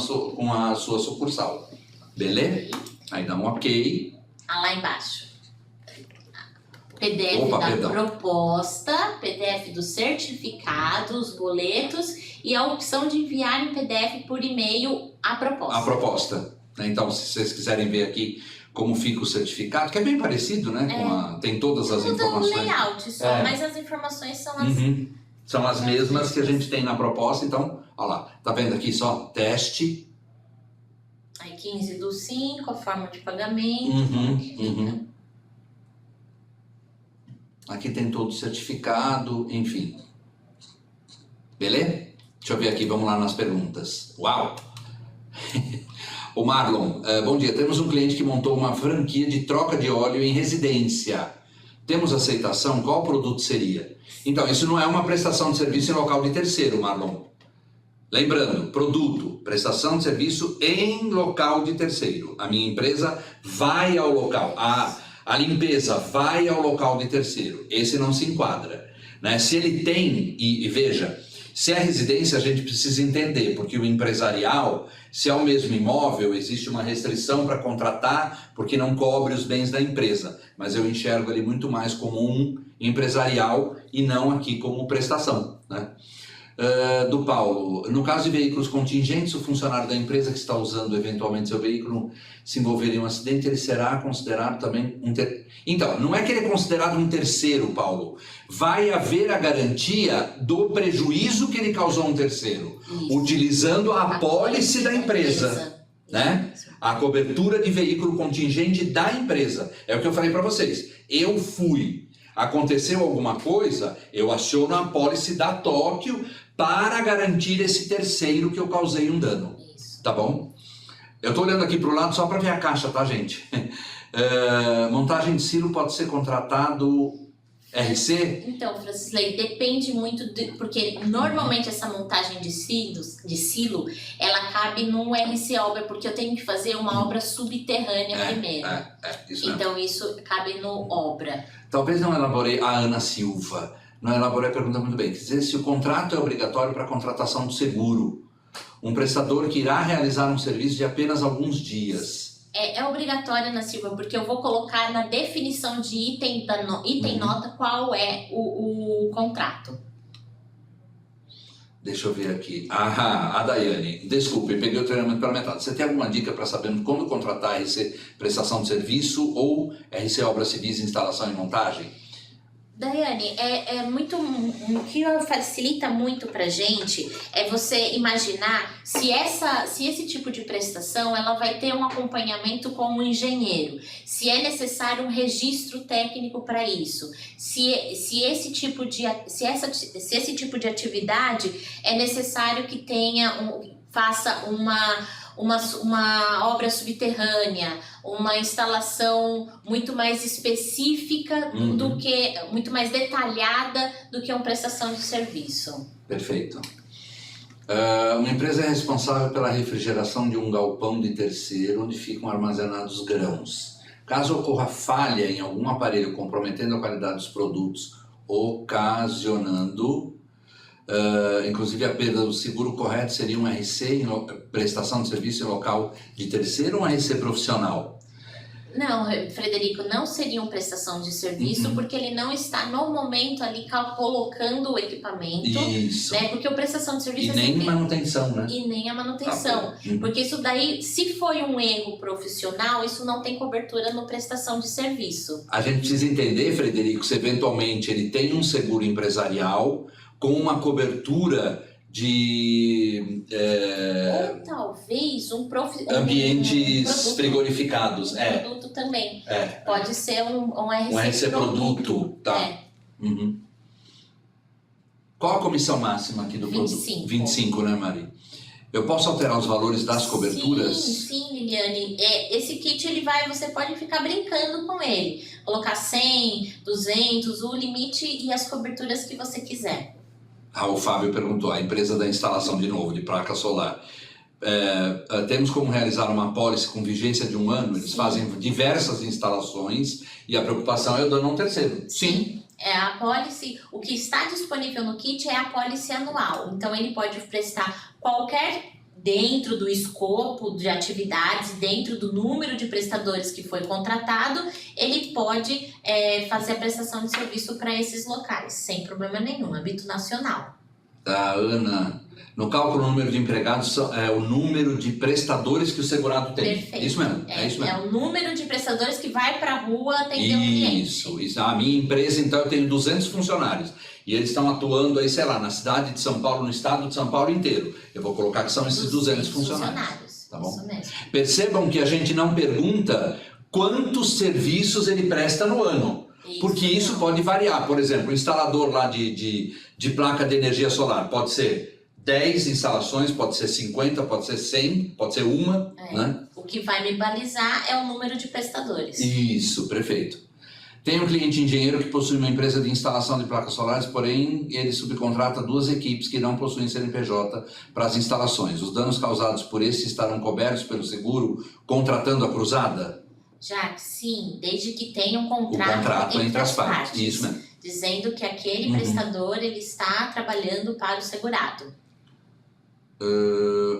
a sua sucursal. Beleza? Aí dá um ok. Lá embaixo. PDF da proposta, PDF do certificado, os boletos e a opção de enviar em PDF por e-mail a proposta. A proposta. Então, se vocês quiserem ver aqui como fica o certificado, que é bem parecido, né? Tem todas as informações. Muda o layout só, mas as informações são as... São as mesmas que a gente tem na proposta. Então, olha lá, tá vendo aqui só? Teste. Aí 15/5, a forma de pagamento. Aqui tem todo o certificado, enfim. Beleza? Deixa eu ver aqui, vamos lá nas perguntas. Uau! O Marlon, bom dia. Temos um cliente que montou uma franquia de troca de óleo em residência. Temos aceitação? Qual produto seria? Então, isso não é uma prestação de serviço em local de terceiro, Marlon. Lembrando, produto, prestação de serviço em local de terceiro. A minha empresa vai ao local. A limpeza vai ao local de terceiro. Esse não se enquadra, né? Se ele tem, e veja, se é residência a gente precisa entender, porque o empresarial, se é o mesmo imóvel, existe uma restrição para contratar, porque não cobre os bens da empresa. Mas eu enxergo ele muito mais como um empresarial e não aqui como prestação, né? Do Paulo, no caso de veículos contingentes, o funcionário da empresa que está usando eventualmente seu veículo se envolver em um acidente, ele será considerado também Então, não é que ele é considerado um terceiro, Paulo. Vai haver a garantia do prejuízo que ele causou a um terceiro, utilizando a apólice da empresa, né? A cobertura de veículo contingente da empresa. É o que eu falei para vocês. Aconteceu alguma coisa, eu aciono a apólice da Tóquio para garantir esse terceiro que eu causei um dano. Tá bom? Eu tô olhando aqui pro lado só para ver a caixa, tá, gente? Montagem de silo pode ser contratado RC? Então, Francisley, depende muito, porque normalmente essa montagem de silo, ela cabe no RC Obra, porque eu tenho que fazer uma obra subterrânea primeiro. Isso mesmo. Então, isso cabe no obra. Talvez não elaborei, a Ana Silva, não elaborei a pergunta muito bem. Quer dizer, se o contrato é obrigatório para a contratação do seguro, um prestador que irá realizar um serviço de apenas alguns dias. É obrigatório, Ana Silva, porque eu vou colocar na definição de item nota qual é o contrato. Deixa eu ver aqui. A Daiane. Desculpe, peguei o treinamento pela metade. Você tem alguma dica para saber quando contratar RC prestação de serviço ou RC obras civis, instalação e montagem? Daiane, o que facilita muito pra gente é você imaginar se esse tipo de prestação ela vai ter um acompanhamento com um engenheiro, se é necessário um registro técnico para isso, se esse tipo de atividade é necessário que faça uma obra subterrânea, uma instalação muito mais específica muito mais detalhada do que uma prestação de serviço. Perfeito. Uma empresa é responsável pela refrigeração de um galpão de terceiro onde ficam armazenados grãos. Caso ocorra falha em algum aparelho comprometendo a qualidade dos produtos, ocasionando inclusive a perda do seguro, correto seria um RC, prestação de serviço em local de terceiro ou um RC profissional? Não, Frederico, não seria uma prestação de serviço, porque ele não está no momento ali colocando o equipamento. Isso. Né? Porque a prestação de serviço e nem manutenção, né? E nem a manutenção. Porque isso daí, se foi um erro profissional, isso não tem cobertura no prestação de serviço. A gente precisa entender, Frederico, se eventualmente ele tem um seguro empresarial com uma cobertura de ou talvez ambientes frigorificados. Um produto também. Pode ser um RC, RC produto. Tá. Qual a comissão máxima aqui do 25. produto? 25, né, Mari? Eu posso alterar os valores das coberturas? Sim, Liliane. Esse kit você pode ficar brincando com ele. Colocar 100, 200, o limite e as coberturas que você quiser. O Fábio perguntou, a empresa da instalação de novo, de placa solar. Temos como realizar uma apólice com vigência de 1 ano? Eles fazem diversas instalações e a preocupação é o dano a um terceiro. Sim. A apólice, o que está disponível no kit é a apólice anual. Então ele pode prestar dentro do escopo de atividades, dentro do número de prestadores que foi contratado, ele pode fazer a prestação de serviço para esses locais, sem problema nenhum, âmbito nacional. Ana, no cálculo do número de empregados é o número de prestadores que o segurado tem. Perfeito. Isso mesmo, isso mesmo. É o número de prestadores que vai para a rua atender o cliente. Isso. A minha empresa, então, eu tenho 200 funcionários. E eles estão atuando aí, sei lá, na cidade de São Paulo, no estado de São Paulo inteiro. Eu vou colocar que são esses 200 funcionários. Tá bom? Isso mesmo. Percebam que a gente não pergunta quantos serviços ele presta no ano. Porque isso pode variar. Por exemplo, o instalador lá de placa de energia solar pode ser 10 instalações, pode ser 50, pode ser 100, pode ser uma. Né? O que vai me balizar é o número de prestadores. Isso, perfeito. Tem um cliente engenheiro que possui uma empresa de instalação de placas solares, porém ele subcontrata 2 equipes que não possuem CNPJ para as instalações. Os danos causados por esse estarão cobertos pelo seguro contratando a cruzada? Sim, desde que tenha um contrato entre as partes. Isso mesmo. Dizendo que aquele prestador ele está trabalhando para o segurado.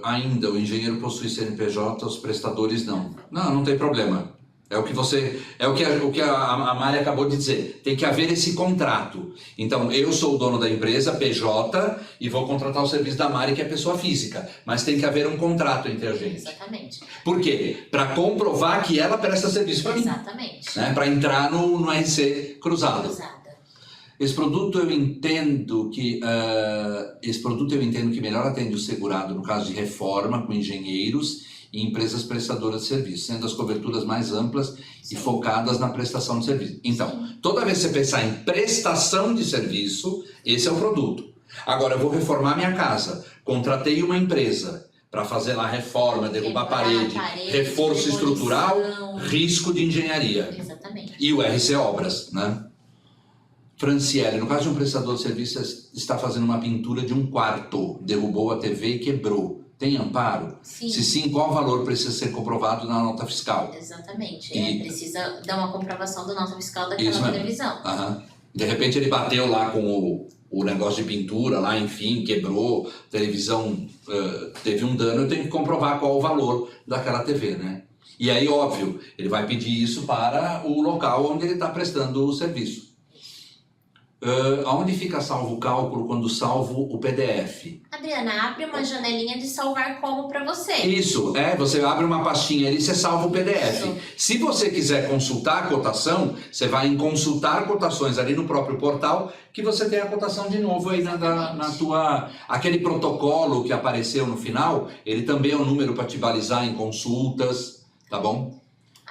Ainda, o engenheiro possui CNPJ, os prestadores não. Não tem problema. É o que a Mari acabou de dizer. Tem que haver esse contrato. Então, eu sou o dono da empresa, PJ, e vou contratar o serviço da Mari, que é pessoa física. Mas tem que haver um contrato entre a gente. Exatamente. Por quê? Para comprovar que ela presta serviço para mim. Exatamente. Né? Para entrar no RC cruzado. Esse produto eu entendo que melhor atende o segurado no caso de reforma com engenheiros e empresas prestadoras de serviços, sendo as coberturas mais amplas e focadas na prestação de serviço. Então, toda vez que você pensar em prestação de serviço, esse é o produto. Agora, eu vou reformar minha casa, contratei uma empresa para fazer lá reforma, derrubar parede, reforço estrutural, risco de engenharia. Exatamente. E o RC Obras, né? Franciele, no caso de um prestador de serviço, está fazendo uma pintura de um quarto, derrubou a TV e quebrou. Tem amparo? Sim. Se sim, qual valor precisa ser comprovado na nota fiscal? Exatamente. E... precisa dar uma comprovação da nota fiscal daquela televisão. De repente ele bateu lá com o negócio de pintura, lá, enfim, quebrou, televisão teve um dano, eu tenho que comprovar qual o valor daquela TV, né? E aí, óbvio, ele vai pedir isso para o local onde ele está prestando o serviço. Aonde fica salvo o cálculo quando salvo o PDF? Adriana, abre uma janelinha de salvar como para você. Isso, você abre uma pastinha ali e você salva o PDF. Isso. Se você quiser consultar a cotação, você vai em consultar cotações ali no próprio portal, que você tem a cotação de novo aí na tua... Aquele protocolo que apareceu no final, ele também é um número para te balizar em consultas, tá bom?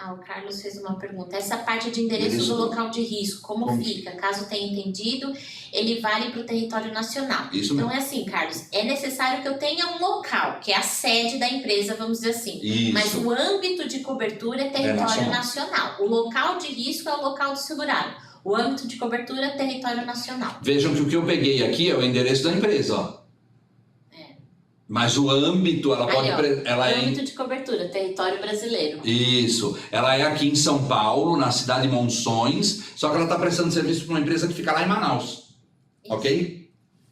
O Carlos fez uma pergunta. Essa parte de endereço do local de risco, como fica? Caso tenha entendido, ele vale para o território nacional. Isso então mesmo. É assim, Carlos, é necessário que eu tenha um local, que é a sede da empresa, vamos dizer assim. Isso. Mas o âmbito de cobertura é território nacional. O local de risco é o local do segurado. O âmbito de cobertura é território nacional. Vejam que o que eu peguei aqui é o endereço da empresa, ó. Mas o âmbito, ela pode... âmbito de cobertura, território brasileiro. Isso. Ela é aqui em São Paulo, na cidade de Monções, só que ela está prestando serviço para uma empresa que fica lá em Manaus. Isso. Ok?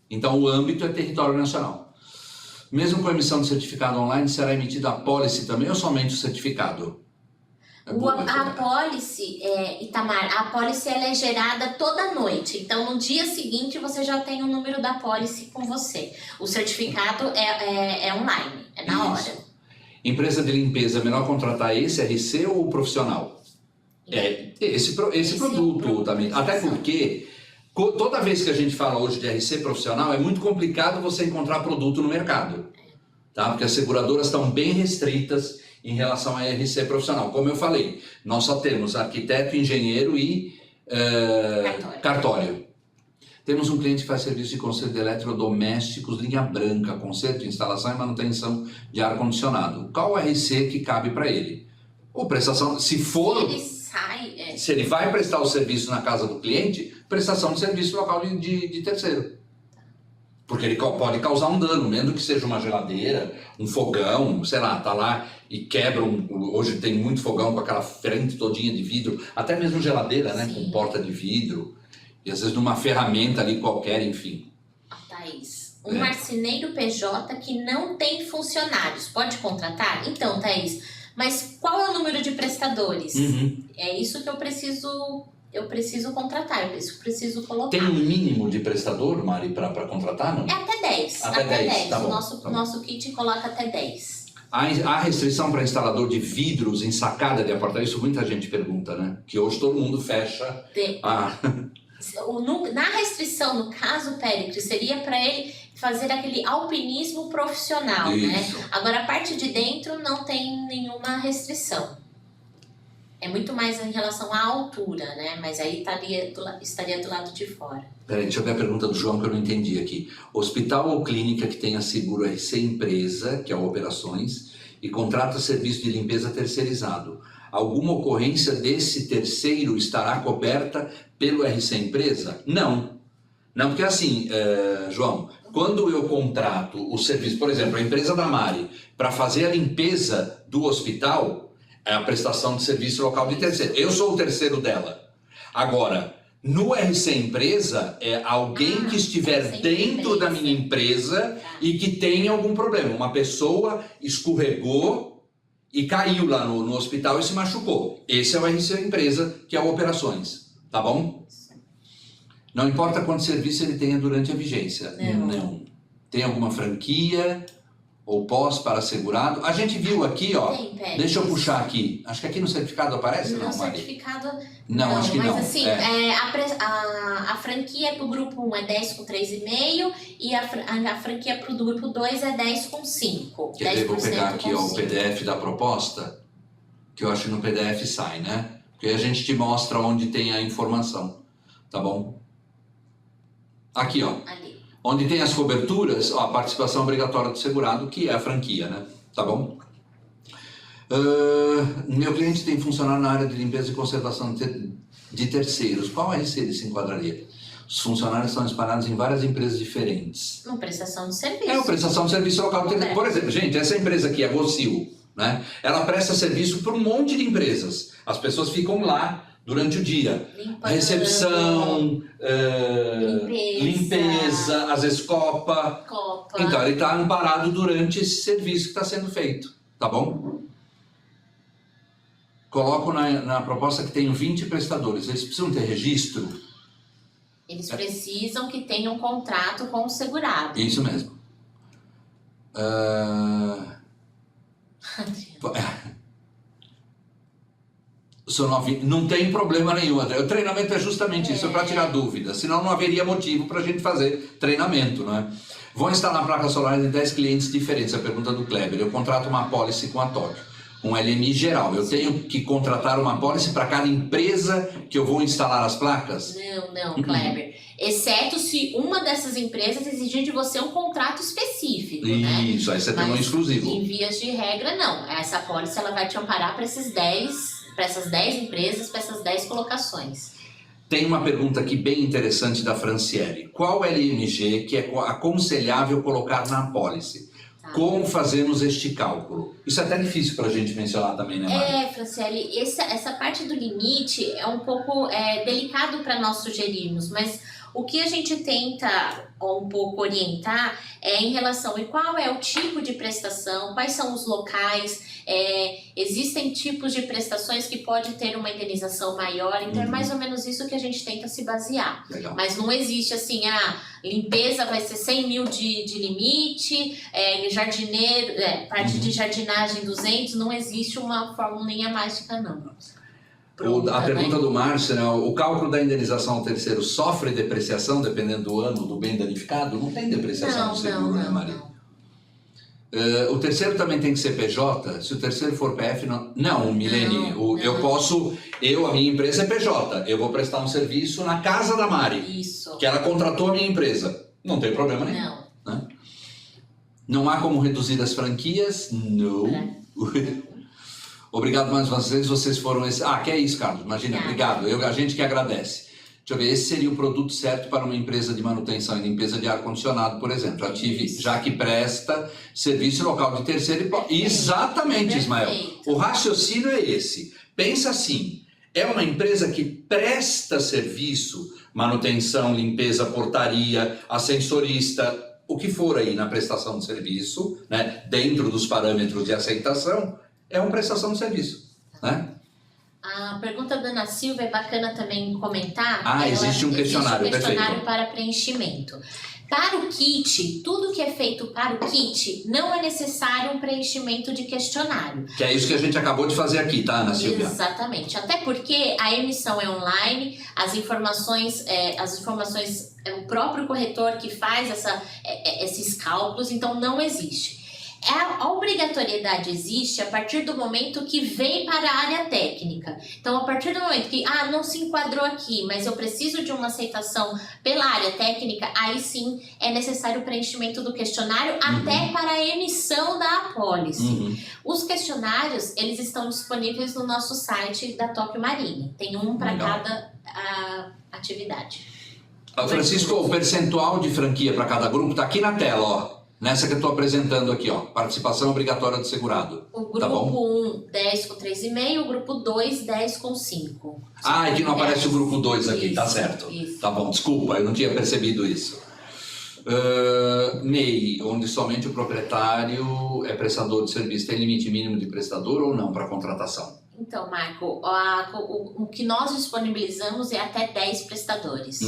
Então o âmbito é território nacional. Mesmo com a emissão de certificado online, será emitida a pólice também ou somente o certificado? A pólice, Itamar, a pólice ela é gerada toda noite. Então, no dia seguinte, você já tem o número da pólice com você. O certificado é online, é na hora. Empresa de limpeza, é melhor contratar esse RC ou o profissional? Esse produto também. Até porque, toda vez que a gente fala hoje de RC profissional, é muito complicado você encontrar produto no mercado. Tá? Porque as seguradoras estão bem restritas em relação a RC profissional. Como eu falei, nós só temos arquiteto, engenheiro e cartório. Temos um cliente que faz serviço de conserto de eletrodomésticos, linha branca, conserto, instalação e manutenção de ar-condicionado. Qual o RC que cabe para ele? Ou prestação, se ele vai prestar o serviço na casa do cliente, prestação de serviço local de terceiro. Porque ele pode causar um dano, mesmo que seja uma geladeira, um fogão, sei lá, tá lá e quebra hoje tem muito fogão com aquela frente todinha de vidro, até mesmo geladeira, né, com porta de vidro, e às vezes numa ferramenta ali qualquer, enfim. Thaís, marceneiro PJ que não tem funcionários, pode contratar? Então, Thaís, mas qual é o número de prestadores? É isso que eu preciso contratar, eu preciso colocar. Tem um mínimo de prestador, Mari, para contratar, não? É até 10. Até 10. Tá bom, nosso kit coloca até 10. Há restrição para instalador de vidros em sacada de apartamento? Isso muita gente pergunta, né? Que hoje todo mundo fecha. Na restrição, no caso, Péricles, seria para ele fazer aquele alpinismo profissional, né? Agora, a parte de dentro não tem nenhuma restrição. É muito mais em relação à altura, né? Mas aí estaria do lado de fora. Peraí, deixa eu ver a pergunta do João que eu não entendi aqui. Hospital ou clínica que tenha seguro RC empresa, que é o Operações, e contrata serviço de limpeza terceirizado. Alguma ocorrência desse terceiro estará coberta pelo RC empresa? Não. Não, porque assim, João, quando eu contrato o serviço, por exemplo, a empresa da Mari, para fazer a limpeza do hospital, é a prestação de serviço local de terceiro. Eu sou o terceiro dela. Agora, no RC Empresa, é alguém que estiver dentro da minha empresa e que tenha algum problema. Uma pessoa escorregou e caiu lá no hospital e se machucou. Esse é o RC Empresa, que é o Operações. Tá bom? Não importa quanto serviço ele tenha durante a vigência. Não. Tem alguma franquia ou pós para segurado? A gente viu aqui, ó. Deixa eu puxar aqui. Acho que aqui no certificado aparece, não, Mari? Certificado... Não, acho que mas não. Mas assim, a franquia para o grupo 1 é 10 com 3,5 e a franquia para o grupo 2 é 10 com 5. Quer dizer, vou pegar aqui ó, o PDF da proposta, que eu acho que no PDF sai, né? Porque aí a gente te mostra onde tem a informação, tá bom? Aqui, ó. Ali. Onde tem as coberturas, ó, a participação obrigatória do segurado, que é a franquia, né? Tá bom? Meu cliente tem funcionário na área de limpeza e conservação de terceiros. Qual RC ele se enquadraria? Os funcionários estão espalhados em várias empresas diferentes. Uma prestação de serviço. É uma prestação de serviço local. Por exemplo, gente, essa empresa aqui, a Gocil, né? Ela presta serviço para um monte de empresas. As pessoas ficam lá durante o dia. Limpando, Recepção, limpeza, às vezes copa. Então, ele está amparado durante esse serviço que está sendo feito. Tá bom? Coloco na proposta que tenho 20 prestadores. Eles precisam ter registro? Eles precisam que tenham um contrato com o segurado. Isso mesmo. Não tem problema nenhum. O treinamento é justamente isso, para tirar dúvidas. Senão não haveria motivo para a gente fazer treinamento, não é? Vou instalar placas solares em 10 clientes diferentes. A pergunta do Kleber. Eu contrato uma apólice com a Tóquio, um LMI geral. Eu tenho que contratar uma apólice para cada empresa que eu vou instalar as placas? Não, Kleber. Exceto se uma dessas empresas exigir de você um contrato específico, né? Isso, aí você tem um exclusivo. Em vias de regra, não. Essa apólice ela vai te amparar para essas 10 empresas, para essas 10 colocações. Tem uma pergunta aqui bem interessante da Franciele. Qual LMG que é aconselhável colocar na apólice? Como fazemos este cálculo? Isso é até difícil para a gente mencionar também, né, Mari? Franciele, essa parte do limite é um pouco delicado para nós sugerirmos, mas o que a gente tenta um pouco orientar é em relação a qual é o tipo de prestação, quais são os locais, existem tipos de prestações que pode ter uma indenização maior, então é mais ou menos isso que a gente tenta se basear. Legal. Mas não existe assim, limpeza vai ser 100 mil de limite, jardineiro, parte de jardinagem 200, não existe uma formulinha mágica não. A pergunta do Márcio, né? O cálculo da indenização ao terceiro sofre depreciação dependendo do ano do bem danificado? Não tem depreciação no seguro, né, Maria? O terceiro também tem que ser PJ? Se o terceiro for PF, não, Milene. A minha empresa é PJ. Eu vou prestar um serviço na casa da Mari. Isso. Que ela contratou a minha empresa. Não tem problema nenhum. Não. Né? Não há como reduzir as franquias? Não. Obrigado mais uma vez, vocês foram esse... que é isso, Carlos, imagina, obrigado, a gente que agradece. Deixa eu ver, esse seria o produto certo para uma empresa de manutenção e limpeza de ar-condicionado, por exemplo. Já que presta serviço local de terceiro e... Exatamente, Ismael. O raciocínio é esse. Pensa assim, é uma empresa que presta serviço, manutenção, limpeza, portaria, ascensorista, o que for aí na prestação de serviço, né, dentro dos parâmetros de aceitação, é uma prestação de serviço, né? A pergunta da Ana Silva é bacana também comentar. Existe um questionário, perfeito. Para preenchimento. Para o kit, tudo que é feito para o kit, não é necessário um preenchimento de questionário. Que é isso que a gente acabou de fazer aqui, tá, Ana Silvia? Exatamente. Até porque a emissão é online, as informações é o próprio corretor que faz esses cálculos, então não existe. A obrigatoriedade existe a partir do momento que vem para a área técnica. Então, a partir do momento que, não se enquadrou aqui, mas eu preciso de uma aceitação pela área técnica, aí sim é necessário o preenchimento do questionário até para a emissão da apólice. Os questionários, eles estão disponíveis no nosso site da Tóquio Marine. Tem um para cada atividade. Francisco, o percentual de franquia para cada grupo está aqui na tela, ó. Nessa que eu estou apresentando aqui, ó, participação obrigatória do segurado. O grupo 1, 10 com 3,5, o grupo 2, 10 com 5. É que não aparece o grupo 2 aqui, tá certo. Isso. Tá bom, desculpa, eu não tinha percebido isso. MEI, onde somente o proprietário é prestador de serviço, tem limite mínimo de prestador ou não para contratação? Então, Marco, o que nós disponibilizamos é até 10 prestadores.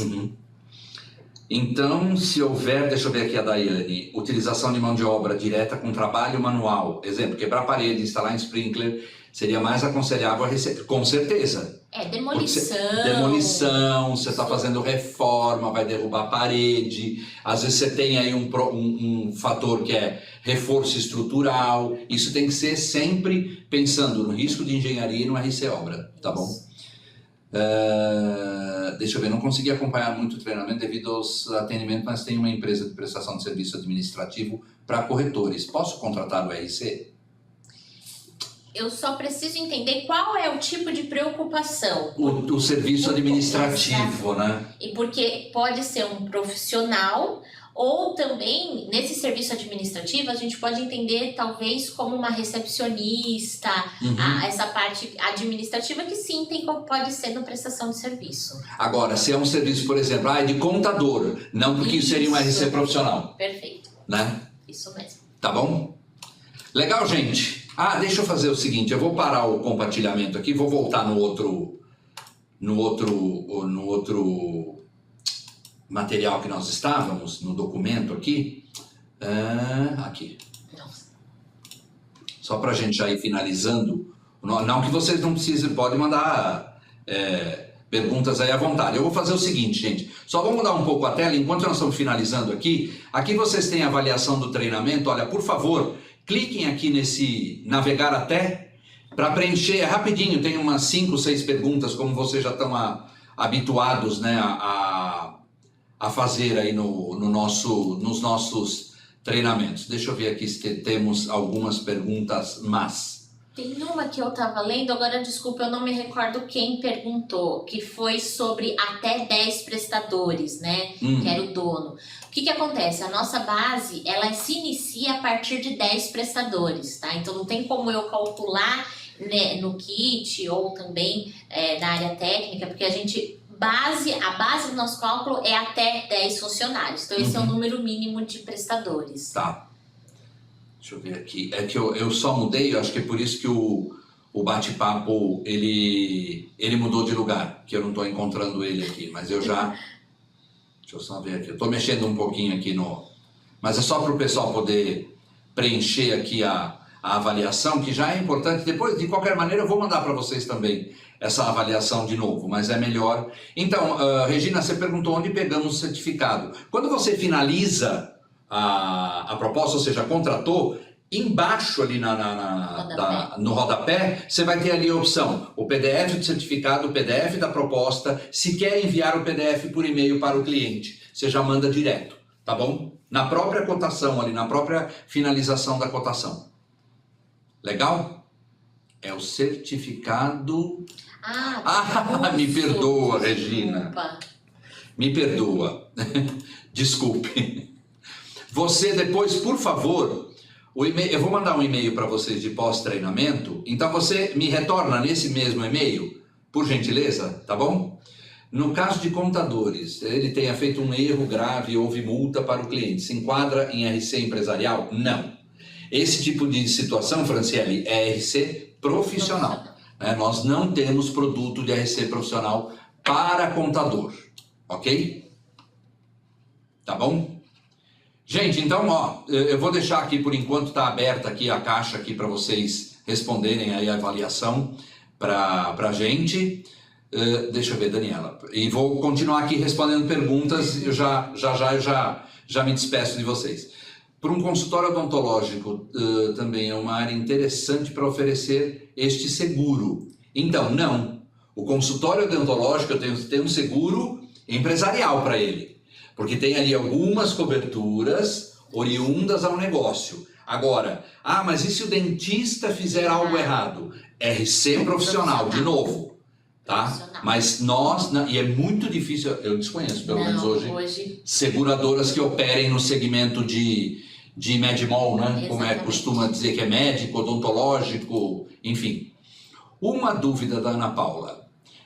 Então, se houver, deixa eu ver aqui a Daiane, utilização de mão de obra direta com trabalho manual, exemplo, quebrar parede, instalar em sprinkler, seria mais aconselhável a receber, com certeza. Demolição, você está fazendo reforma, vai derrubar a parede, às vezes você tem aí um fator que é reforço estrutural, isso tem que ser sempre pensando no risco de engenharia e no RC Obra, tá bom? Deixa eu ver, não consegui acompanhar muito o treinamento devido aos atendimentos, mas tem uma empresa de prestação de serviço administrativo para corretores. Posso contratar o RC? Eu só preciso entender qual é o tipo de preocupação. O serviço administrativo, né? E porque pode ser um profissional, ou também, nesse serviço administrativo, a gente pode entender talvez como uma recepcionista, essa parte administrativa que sim, pode ser no prestação de serviço. Agora, se é um serviço, por exemplo, de contador, não porque isso seria um RC profissional. Perfeito. Né? Isso mesmo. Tá bom? Legal, gente. Deixa eu fazer o seguinte, eu vou parar o compartilhamento aqui, vou voltar no outro material que nós estávamos, no documento aqui. Aqui. Só para a gente já ir finalizando. Não que vocês não precisem, podem mandar perguntas aí à vontade. Eu vou fazer o seguinte, gente. Só vou mudar um pouco a tela enquanto nós estamos finalizando aqui. Aqui vocês têm a avaliação do treinamento. Olha, por favor, cliquem aqui nesse navegar até para preencher. É rapidinho, tem umas 5, 6 perguntas, como vocês já estão habituados, né, a fazer aí nos nossos treinamentos. Deixa eu ver aqui se temos algumas perguntas Tem uma que eu estava lendo, agora desculpa, eu não me recordo quem perguntou, que foi sobre até 10 prestadores, né? Que era o dono. O que acontece? A nossa base, ela se inicia a partir de 10 prestadores, tá? Então não tem como eu calcular, né, no kit ou também na área técnica, porque a base do nosso cálculo é até 10 funcionários. Então esse é o número mínimo de prestadores. Tá. Deixa eu ver aqui. É que eu só mudei, eu acho que é por isso que o bate-papo ele mudou de lugar, que eu não estou encontrando ele aqui, mas eu já... Deixa eu só ver aqui. Eu estou mexendo um pouquinho aqui mas é só para o pessoal poder preencher aqui a avaliação, que já é importante. Depois, de qualquer maneira, eu vou mandar para vocês também essa avaliação de novo, mas é melhor. Então, Regina, você perguntou onde pegamos o certificado. Quando você finaliza a proposta, ou seja, contratou, embaixo ali no rodapé, você vai ter ali a opção, o PDF do certificado, o PDF da proposta. Se quer enviar o PDF por e-mail para o cliente, você já manda direto, tá bom? Na própria cotação ali, na própria finalização da cotação. Legal? É o certificado... me perdoa, Regina. Me perdoa. Desculpe. Você depois, por favor, eu vou mandar um e-mail para vocês de pós-treinamento, então você me retorna nesse mesmo e-mail, por gentileza, tá bom? No caso de contadores, ele tenha feito um erro grave, houve multa para o cliente, se enquadra em RC empresarial? Não. Esse tipo de situação, Franciele, é RC profissional. Nós não temos produto de RC profissional para contador, ok? Tá bom? Gente, então, eu vou deixar aqui, por enquanto, está aberta aqui a caixa aqui para vocês responderem aí a avaliação para a gente. Deixa eu ver, Daniela. E vou continuar aqui respondendo perguntas, eu já me despeço de vocês. Por um consultório odontológico também é uma área interessante para oferecer este seguro. Então, não. O consultório odontológico eu tenho um seguro empresarial para ele. Porque tem ali algumas coberturas oriundas ao negócio. Agora, mas e se o dentista fizer algo errado? RC profissional, de novo. Tá? Mas e é muito difícil, eu desconheço pelo menos hoje, seguradoras que operem no segmento de Medmol, né? Exatamente. Como costuma dizer que é médico, odontológico, enfim. Uma dúvida da Ana Paula.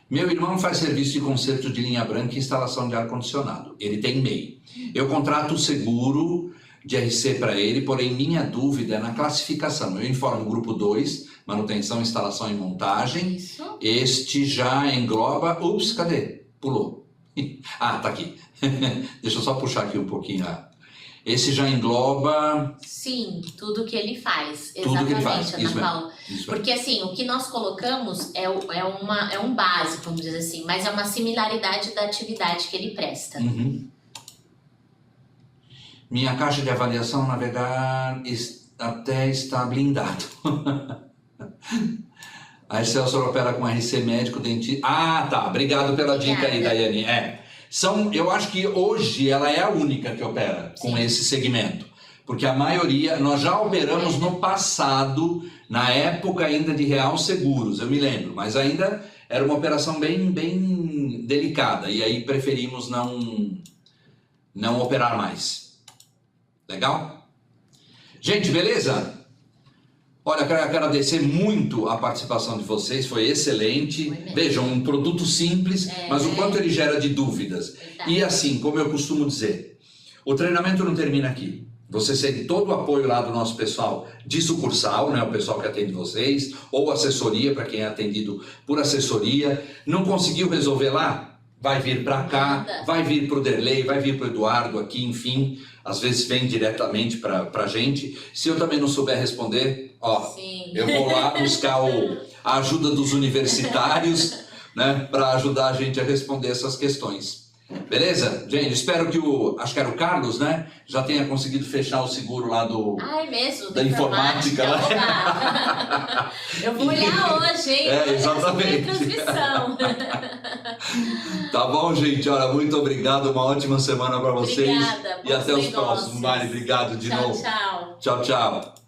Meu irmão faz serviço de conserto de linha branca e instalação de ar-condicionado. Ele tem MEI. Eu contrato o seguro de RC para ele, porém minha dúvida é na classificação. Eu informo o grupo 2, manutenção, instalação e montagem. Isso. Este já engloba... Ups, cadê? Pulou. Tá aqui. Deixa eu só puxar aqui um pouquinho. Esse já engloba... Sim, tudo que ele faz. Tudo que ele faz. Ana Paula. Porque assim, o que nós colocamos é um básico, vamos dizer assim, mas é uma similaridade da atividade que ele presta. Minha caixa de avaliação navegar até está blindado. A Excelsior opera com RC médico, dentista... tá. Obrigado pela dica aí, Daiane. Eu acho que hoje ela é a única que opera com esse segmento. Porque a maioria, nós já operamos no passado, na época ainda de Real Seguros, eu me lembro, mas ainda era uma operação bem delicada, e aí preferimos não operar mais. Legal? Gente, beleza? Olha, quero agradecer muito a participação de vocês, foi excelente. Vejam, um produto simples, mas o quanto ele gera de dúvidas. E assim, como eu costumo dizer, o treinamento não termina aqui. Você tem todo o apoio lá do nosso pessoal de sucursal, né, o pessoal que atende vocês, ou assessoria, para quem é atendido por assessoria. Não conseguiu resolver lá? Vai vir para cá, vai vir para o Derlei, vai vir para o Eduardo aqui, enfim. Às vezes vem diretamente para a gente. Se eu também não souber responder, eu vou lá buscar a ajuda dos universitários, né, para ajudar a gente a responder essas questões. Beleza? Gente, espero que acho que era o Carlos, né? Já tenha conseguido fechar o seguro lá da informática lá. Eu vou olhar hoje, hein? Exatamente. Transmissão. Tá bom, gente? Olha, muito obrigado. Uma ótima semana para vocês. Obrigada. E até os próximos. Mari, obrigado de novo. Tchau, tchau. Tchau, tchau.